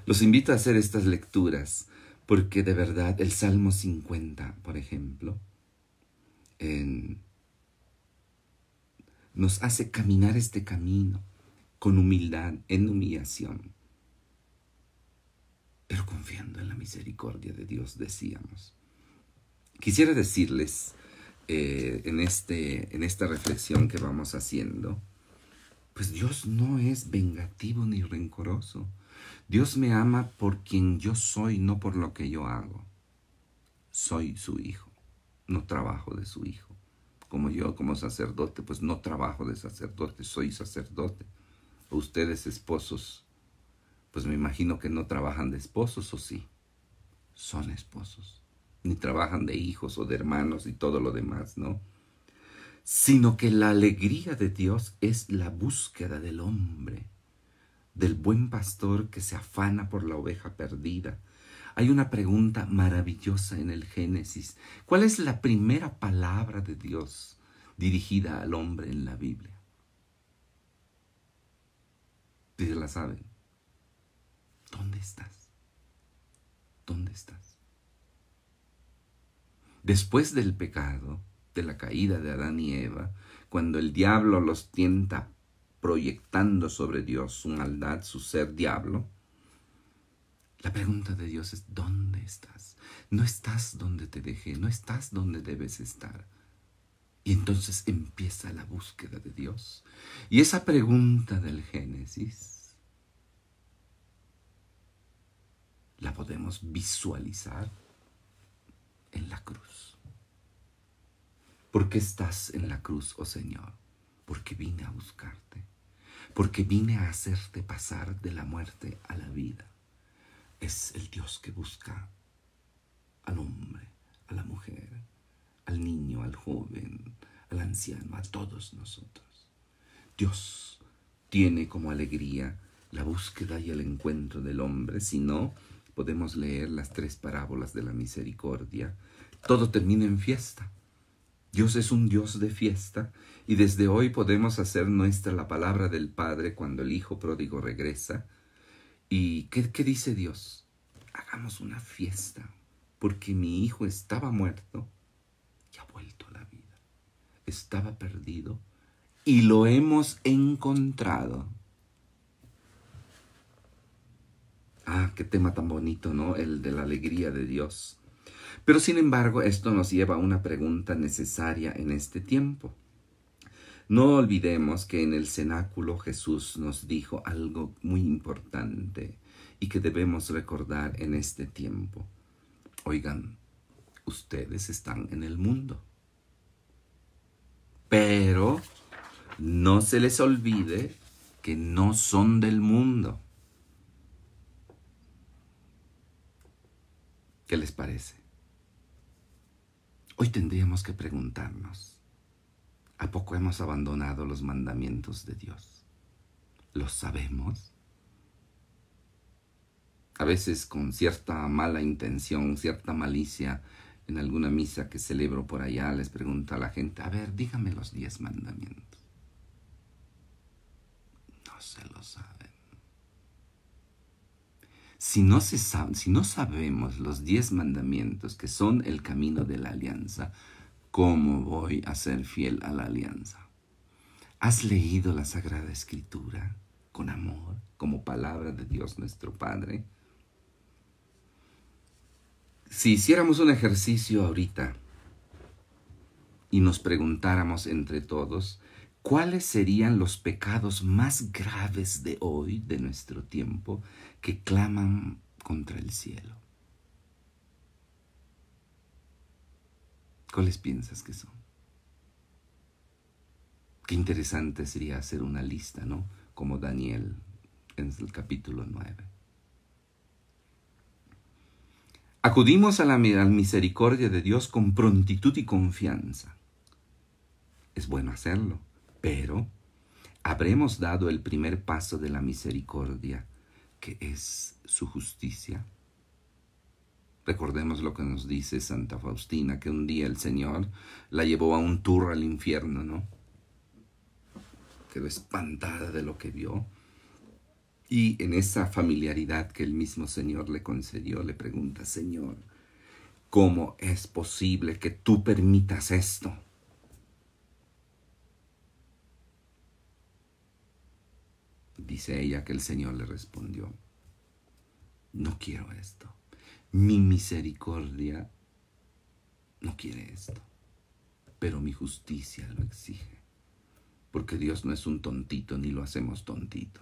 Los invito a hacer estas lecturas porque de verdad el Salmo 50, por ejemplo, nos hace caminar este camino con humildad, en humillación, pero confiando en la misericordia de Dios, decíamos. Quisiera decirles en esta reflexión que vamos haciendo, pues Dios no es vengativo ni rencoroso. Dios me ama por quien yo soy, no por lo que yo hago. Soy su hijo, no trabajo de su hijo. Como yo, como sacerdote, pues no trabajo de sacerdote, soy sacerdote. O ustedes esposos, pues me imagino que no trabajan de esposos, ¿o sí? Son esposos. Ni trabajan de hijos o de hermanos y todo lo demás, ¿no? Sino que la alegría de Dios es la búsqueda del hombre, del buen pastor que se afana por la oveja perdida. Hay una pregunta maravillosa en el Génesis. ¿Cuál es la primera palabra de Dios dirigida al hombre en la Biblia? ¿Sí se la saben? ¿Dónde estás? ¿Dónde estás? Después del pecado, de la caída de Adán y Eva, cuando el diablo los tienta proyectando sobre Dios su maldad, su ser diablo, la pregunta de Dios es, ¿dónde estás? No estás donde te dejé, no estás donde debes estar. Y entonces empieza la búsqueda de Dios. Y esa pregunta del Génesis la podemos visualizar en la cruz. ¿Por qué estás en la cruz, oh Señor? Porque vine a buscarte. Porque vine a hacerte pasar de la muerte a la vida. Es el Dios que busca al hombre, a la mujer, al niño, al joven, al anciano, a todos nosotros. Dios tiene como alegría la búsqueda y el encuentro del hombre. Si no, podemos leer las 3 parábolas de la misericordia. Todo termina en fiesta. Dios es un Dios de fiesta y desde hoy podemos hacer nuestra la palabra del Padre cuando el Hijo pródigo regresa. ¿Y qué dice Dios? Hagamos una fiesta porque mi hijo estaba muerto y ha vuelto a la vida. Estaba perdido y lo hemos encontrado. Ah, qué tema tan bonito, ¿no? El de la alegría de Dios. Pero sin embargo, esto nos lleva a una pregunta necesaria en este tiempo. No olvidemos que en el cenáculo Jesús nos dijo algo muy importante y que debemos recordar en este tiempo. Oigan, ustedes están en el mundo, pero no se les olvide que no son del mundo. ¿Qué les parece? Hoy tendríamos que preguntarnos, ¿a poco hemos abandonado los mandamientos de Dios? ¿Los sabemos? A veces con cierta mala intención, cierta malicia, en alguna misa que celebro por allá, les pregunto a la gente, a ver, dígame los 10 mandamientos. No se lo saben. Si no sabemos los 10 mandamientos que son el camino de la alianza, ¿cómo voy a ser fiel a la alianza? ¿Has leído la Sagrada Escritura con amor, como palabra de Dios nuestro Padre? Si hiciéramos un ejercicio ahorita y nos preguntáramos entre todos, ¿cuáles serían los pecados más graves de hoy, de nuestro tiempo, que claman contra el cielo? ¿Cuáles piensas que son? Qué interesante sería hacer una lista, ¿no? Como Daniel en el capítulo 9. Acudimos a la misericordia de Dios con prontitud y confianza. Es bueno hacerlo, pero ¿habremos dado el primer paso de la misericordia, que es su justicia? Recordemos lo que nos dice Santa Faustina, que un día el Señor la llevó a un tour al infierno, ¿no? Quedó espantada de lo que vio. Y en esa familiaridad que el mismo Señor le concedió, le pregunta: Señor, ¿cómo es posible que tú permitas esto? Dice ella que el Señor le respondió: no quiero esto. Mi misericordia no quiere esto, pero mi justicia lo exige. Porque Dios no es un tontito, ni lo hacemos tontito.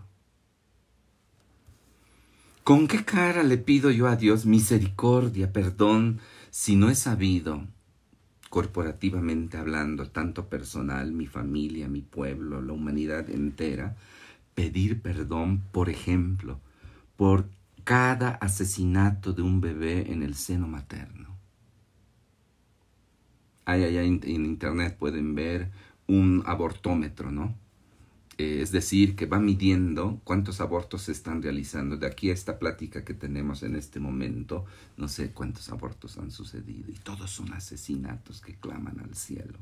¿Con qué cara le pido yo a Dios misericordia, perdón, si no he sabido, corporativamente hablando, tanto personal, mi familia, mi pueblo, la humanidad entera, pedir perdón, por ejemplo, por cada asesinato de un bebé en el seno materno? Allá en internet pueden ver un abortómetro, ¿no? Es decir, que va midiendo cuántos abortos se están realizando. De aquí a esta plática que tenemos en este momento, no sé cuántos abortos han sucedido, y todos son asesinatos que claman al cielo.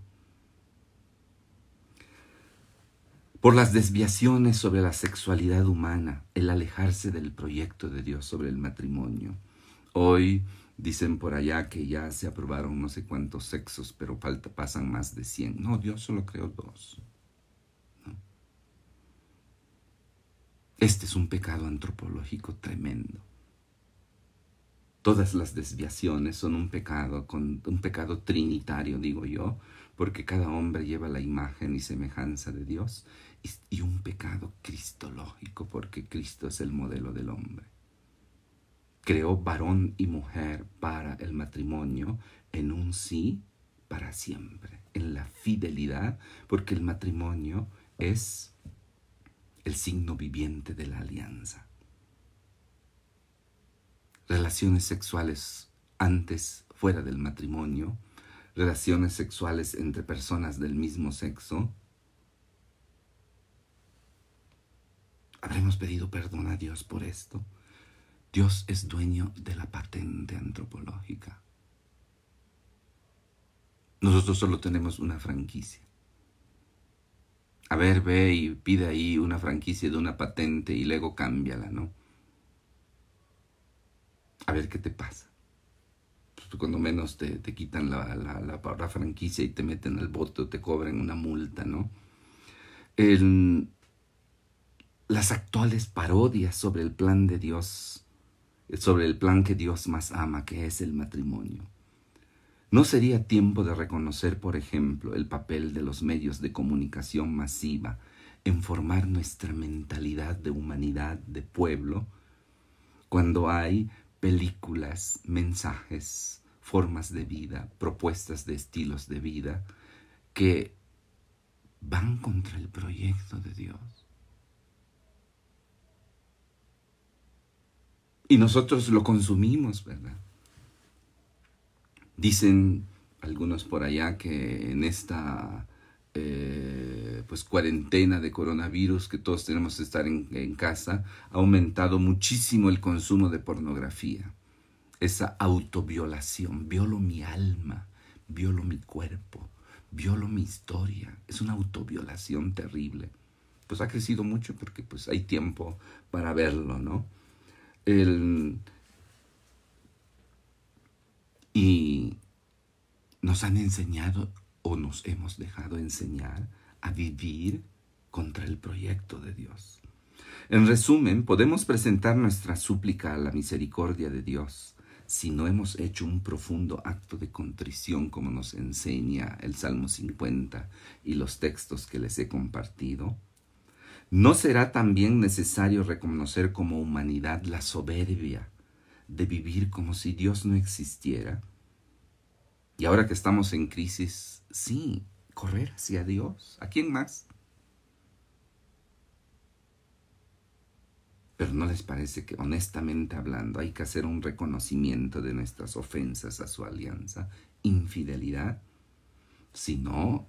Por las desviaciones sobre la sexualidad humana, el alejarse del proyecto de Dios sobre el matrimonio. Hoy dicen por allá que ya se aprobaron no sé cuántos sexos, pero pasan más de 100. No, Dios solo creó 2. ¿No? Este es un pecado antropológico tremendo. Todas las desviaciones son un pecado trinitario, digo yo, porque cada hombre lleva la imagen y semejanza de Dios, y un pecado cristológico, porque Cristo es el modelo del hombre. Creó varón y mujer para el matrimonio en un sí para siempre, en la fidelidad, porque el matrimonio es el signo viviente de la alianza. Relaciones sexuales antes, fuera del matrimonio, relaciones sexuales entre personas del mismo sexo. ¿Habremos pedido perdón a Dios por esto? Dios es dueño de la patente antropológica. Nosotros solo tenemos una franquicia. A ver, ve y pide ahí una franquicia de una patente y luego cámbiala, ¿no? A ver qué te pasa. Pues cuando menos te quitan la franquicia y te meten al bote o te cobran una multa, ¿no? Las actuales parodias sobre el plan de Dios, sobre el plan que Dios más ama, que es el matrimonio. ¿No sería tiempo de reconocer, por ejemplo, el papel de los medios de comunicación masiva en formar nuestra mentalidad de humanidad, de pueblo, cuando hay películas, mensajes, formas de vida, propuestas de estilos de vida que van contra el proyecto de Dios? Y nosotros lo consumimos, ¿verdad? Dicen algunos por allá que en esta cuarentena de coronavirus, que todos tenemos que estar en casa, ha aumentado muchísimo el consumo de pornografía. Esa autoviolación: violo mi alma, violo mi cuerpo, violo mi historia. Es una autoviolación terrible. Pues ha crecido mucho porque pues hay tiempo para verlo, ¿no? Y nos han enseñado, o nos hemos dejado enseñar, a vivir contra el proyecto de Dios. En resumen, podemos presentar nuestra súplica a la misericordia de Dios si no hemos hecho un profundo acto de contrición, como nos enseña el Salmo 50 y los textos que les he compartido. ¿No será también necesario reconocer como humanidad la soberbia de vivir como si Dios no existiera? Y ahora que estamos en crisis, sí, correr hacia Dios. ¿A quién más? Pero ¿no les parece que, honestamente hablando, hay que hacer un reconocimiento de nuestras ofensas a su alianza, infidelidad? Si no,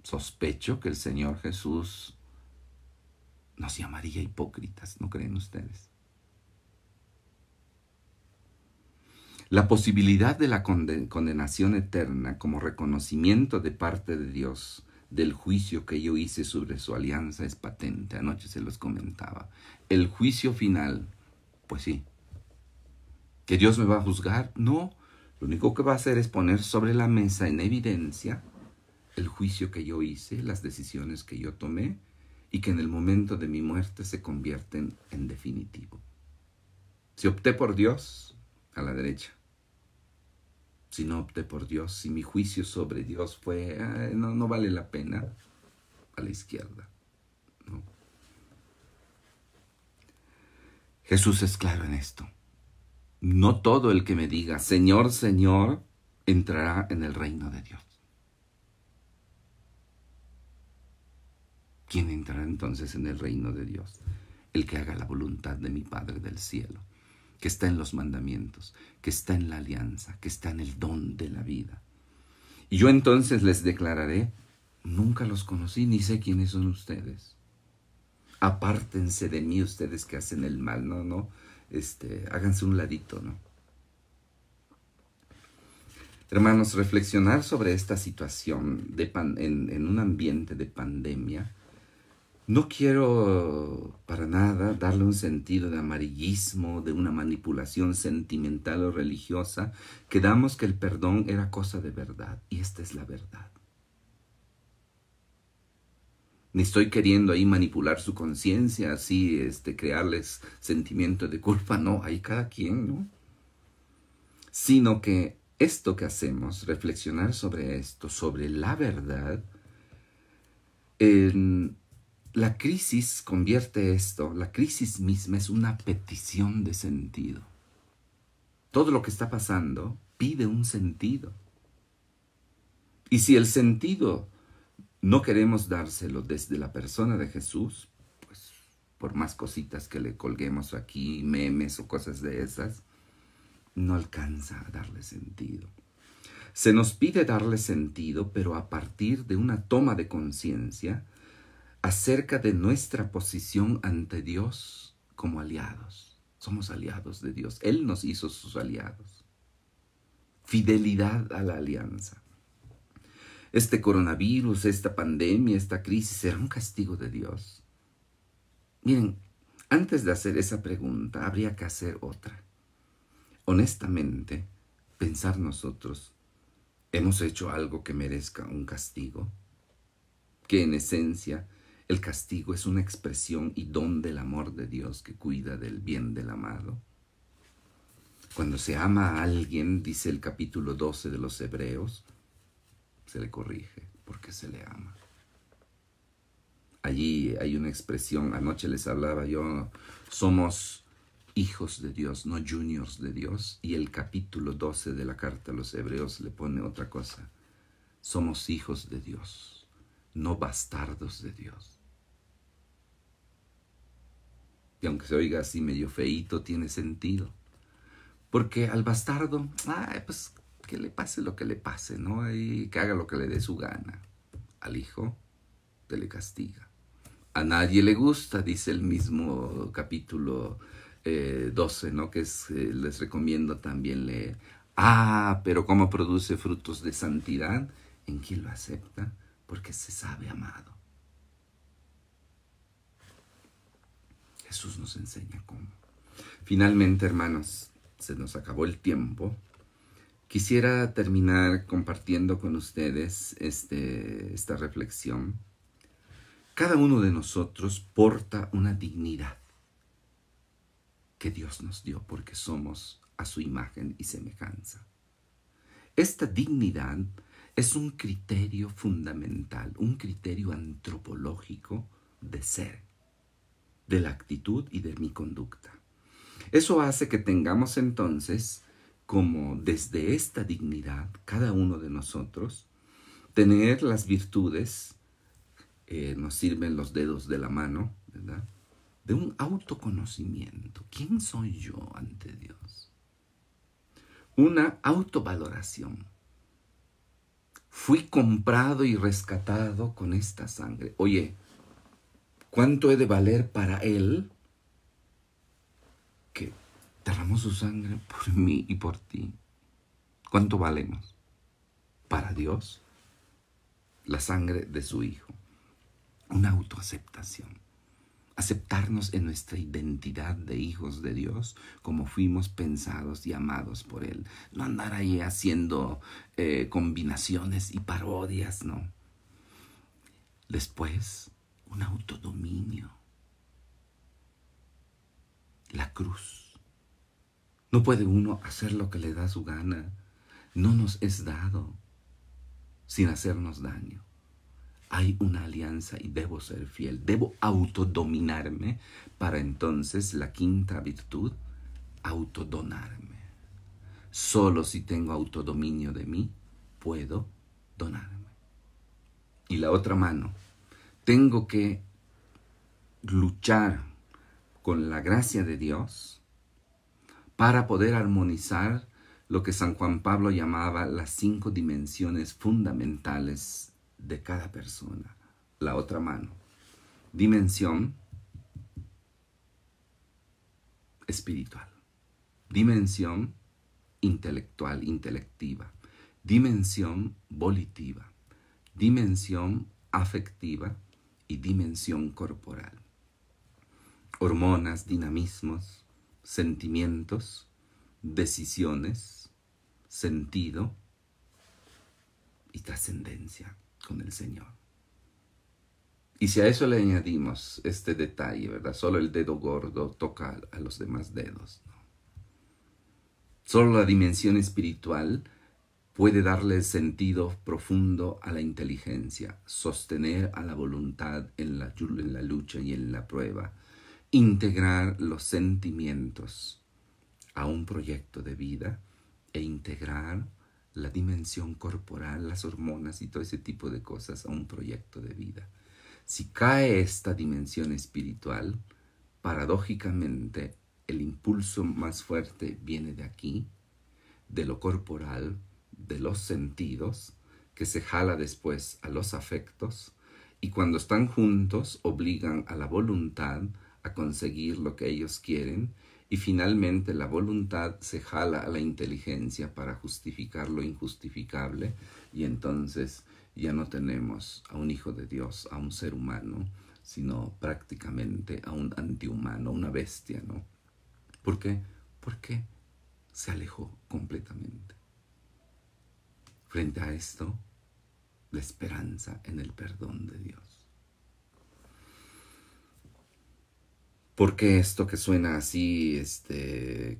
sospecho que el Señor Jesús nos llamaría hipócritas, ¿no creen ustedes? La posibilidad de la condenación eterna como reconocimiento de parte de Dios del juicio que yo hice sobre su alianza es patente. Anoche se los comentaba. El juicio final, pues sí. ¿Que Dios me va a juzgar? No. Lo único que va a hacer es poner sobre la mesa en evidencia el juicio que yo hice, las decisiones que yo tomé, y que en el momento de mi muerte se convierten en definitivo. Si opté por Dios, a la derecha. Si no opté por Dios, si mi juicio sobre Dios fue, no vale la pena, a la izquierda. ¿No? Jesús es claro en esto. No todo el que me diga, Señor, Señor, entrará en el reino de Dios. ¿Quién entrará entonces en el reino de Dios? El que haga la voluntad de mi Padre del cielo, que está en los mandamientos, que está en la alianza, que está en el don de la vida. Y yo entonces les declararé, nunca los conocí, ni sé quiénes son ustedes. Apártense de mí ustedes que hacen el mal, háganse un ladito, ¿no? Hermanos, reflexionar sobre esta situación en un ambiente de pandemia. No quiero para nada darle un sentido de amarillismo, de una manipulación sentimental o religiosa, que damos que el perdón era cosa de verdad, y esta es la verdad. Ni estoy queriendo ahí manipular su conciencia, así, crearles sentimiento de culpa, no, hay cada quien, ¿no? Sino que esto que hacemos, reflexionar sobre esto, sobre la verdad, la crisis convierte esto, la crisis misma es una petición de sentido. Todo lo que está pasando pide un sentido. Y si el sentido no queremos dárselo desde la persona de Jesús, pues por más cositas que le colguemos aquí, memes o cosas de esas, no alcanza a darle sentido. Se nos pide darle sentido, pero a partir de una toma de conciencia acerca de nuestra posición ante Dios como aliados. Somos aliados de Dios. Él nos hizo sus aliados. Fidelidad a la alianza. Este coronavirus, esta pandemia, esta crisis, ¿será un castigo de Dios? Miren, antes de hacer esa pregunta, habría que hacer otra. Honestamente, pensar nosotros, ¿hemos hecho algo que merezca un castigo? Que en esencia, el castigo es una expresión y don del amor de Dios que cuida del bien del amado. Cuando se ama a alguien, dice el capítulo 12 de los Hebreos, se le corrige porque se le ama. Allí hay una expresión, anoche les hablaba yo, somos hijos de Dios, no juniors de Dios, y el capítulo 12 de la carta a los Hebreos le pone otra cosa, somos hijos de Dios, no bastardos de Dios. Y aunque se oiga así medio feíto, tiene sentido. Porque al bastardo, pues que le pase lo que le pase, ¿no? Y que haga lo que le dé su gana. Al hijo, se le castiga. A nadie le gusta, dice el mismo capítulo 12, ¿no? Que les recomiendo también leer. Pero ¿cómo produce frutos de santidad? ¿En quién lo acepta? Porque se sabe amado. Jesús nos enseña cómo. Finalmente, hermanos, se nos acabó el tiempo. Quisiera terminar compartiendo con ustedes esta reflexión. Cada uno de nosotros porta una dignidad que Dios nos dio porque somos a su imagen y semejanza. Esta dignidad es un criterio fundamental, un criterio antropológico de ser, de la actitud y de mi conducta. Eso hace que tengamos entonces como desde esta dignidad, cada uno de nosotros, tener las virtudes, nos sirven los dedos de la mano, ¿verdad?, de un autoconocimiento. ¿Quién soy yo ante Dios? Una autovaloración. Fui comprado y rescatado con esta sangre. Oye, ¿cuánto he de valer para Él que derramó su sangre por mí y por ti? ¿Cuánto valemos? Para Dios, la sangre de su Hijo. Una autoaceptación. Aceptarnos en nuestra identidad de hijos de Dios, como fuimos pensados y amados por Él. No andar ahí haciendo combinaciones y parodias, no. Después, un autodominio. La cruz. No puede uno hacer lo que le da su gana. No nos es dado sin hacernos daño. Hay una alianza y debo ser fiel. Debo autodominarme para entonces la quinta virtud, autodonarme. Solo si tengo autodominio de mí, puedo donarme. Y la otra mano, tengo que luchar con la gracia de Dios para poder armonizar lo que San Juan Pablo llamaba las 5 dimensiones fundamentales de cada persona. La otra mano. Dimensión espiritual. Dimensión intelectual, intelectiva. Dimensión volitiva. Dimensión afectiva y dimensión corporal. Hormonas, dinamismos, sentimientos, decisiones, sentido y trascendencia con el Señor. Y si a eso le añadimos este detalle, ¿verdad? Solo el dedo gordo toca a los demás dedos, ¿no? Solo la dimensión espiritual puede darle sentido profundo a la inteligencia, sostener a la voluntad en la lucha y en la prueba, integrar los sentimientos a un proyecto de vida e integrar la dimensión corporal, las hormonas y todo ese tipo de cosas a un proyecto de vida. Si cae esta dimensión espiritual, paradójicamente el impulso más fuerte viene de aquí, de lo corporal, de los sentidos, que se jala después a los afectos, y cuando están juntos obligan a la voluntad a conseguir lo que ellos quieren, y finalmente la voluntad se jala a la inteligencia para justificar lo injustificable, y entonces ya no tenemos a un hijo de Dios, a un ser humano, sino prácticamente a un antihumano, una bestia, ¿no? ¿Por qué? Porque se alejó completamente. Frente a esto, la esperanza en el perdón de Dios. ¿Por qué esto que suena así,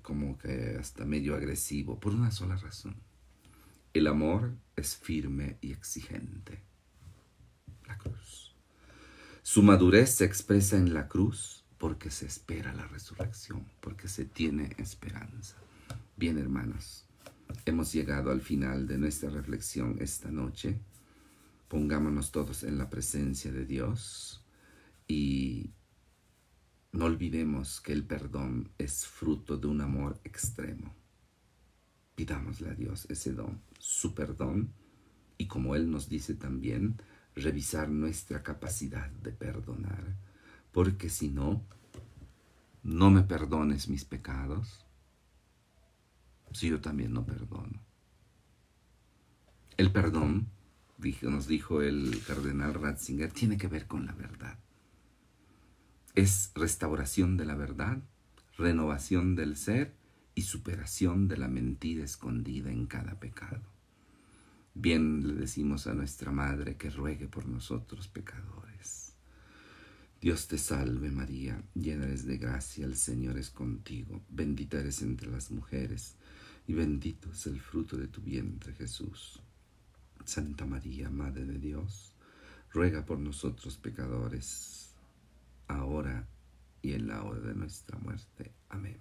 como que hasta medio agresivo? Por una sola razón. El amor es firme y exigente. La cruz. Su madurez se expresa en la cruz porque se espera la resurrección, porque se tiene esperanza. Bien, hermanos, hemos llegado al final de nuestra reflexión esta noche. Pongámonos todos en la presencia de Dios y no olvidemos que el perdón es fruto de un amor extremo. Pidámosle a Dios ese don, su perdón, y como Él nos dice también, revisar nuestra capacidad de perdonar, porque si no, no me perdones mis pecados, si yo también no perdono. El perdón, nos dijo el cardenal Ratzinger, tiene que ver con la verdad. Es restauración de la verdad, renovación del ser y superación de la mentira escondida en cada pecado. Bien le decimos a nuestra Madre que ruegue por nosotros pecadores. Dios te salve María, llena eres de gracia, el Señor es contigo, bendita eres entre las mujeres y bendito es el fruto de tu vientre Jesús. Santa María, Madre de Dios, ruega por nosotros pecadores, ahora y en la hora de nuestra muerte. Amén.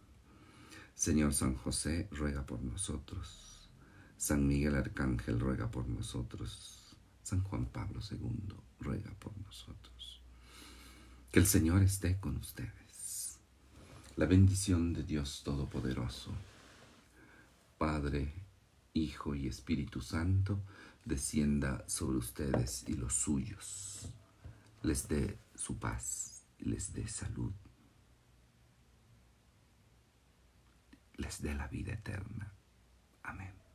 Señor San José, ruega por nosotros. San Miguel Arcángel, ruega por nosotros. San Juan Pablo II, ruega por nosotros. Que el Señor esté con ustedes. La bendición de Dios Todopoderoso, Padre, Hijo y Espíritu Santo, descienda sobre ustedes y los suyos. Les dé su paz y les dé salud. Les dé la vida eterna. Amén.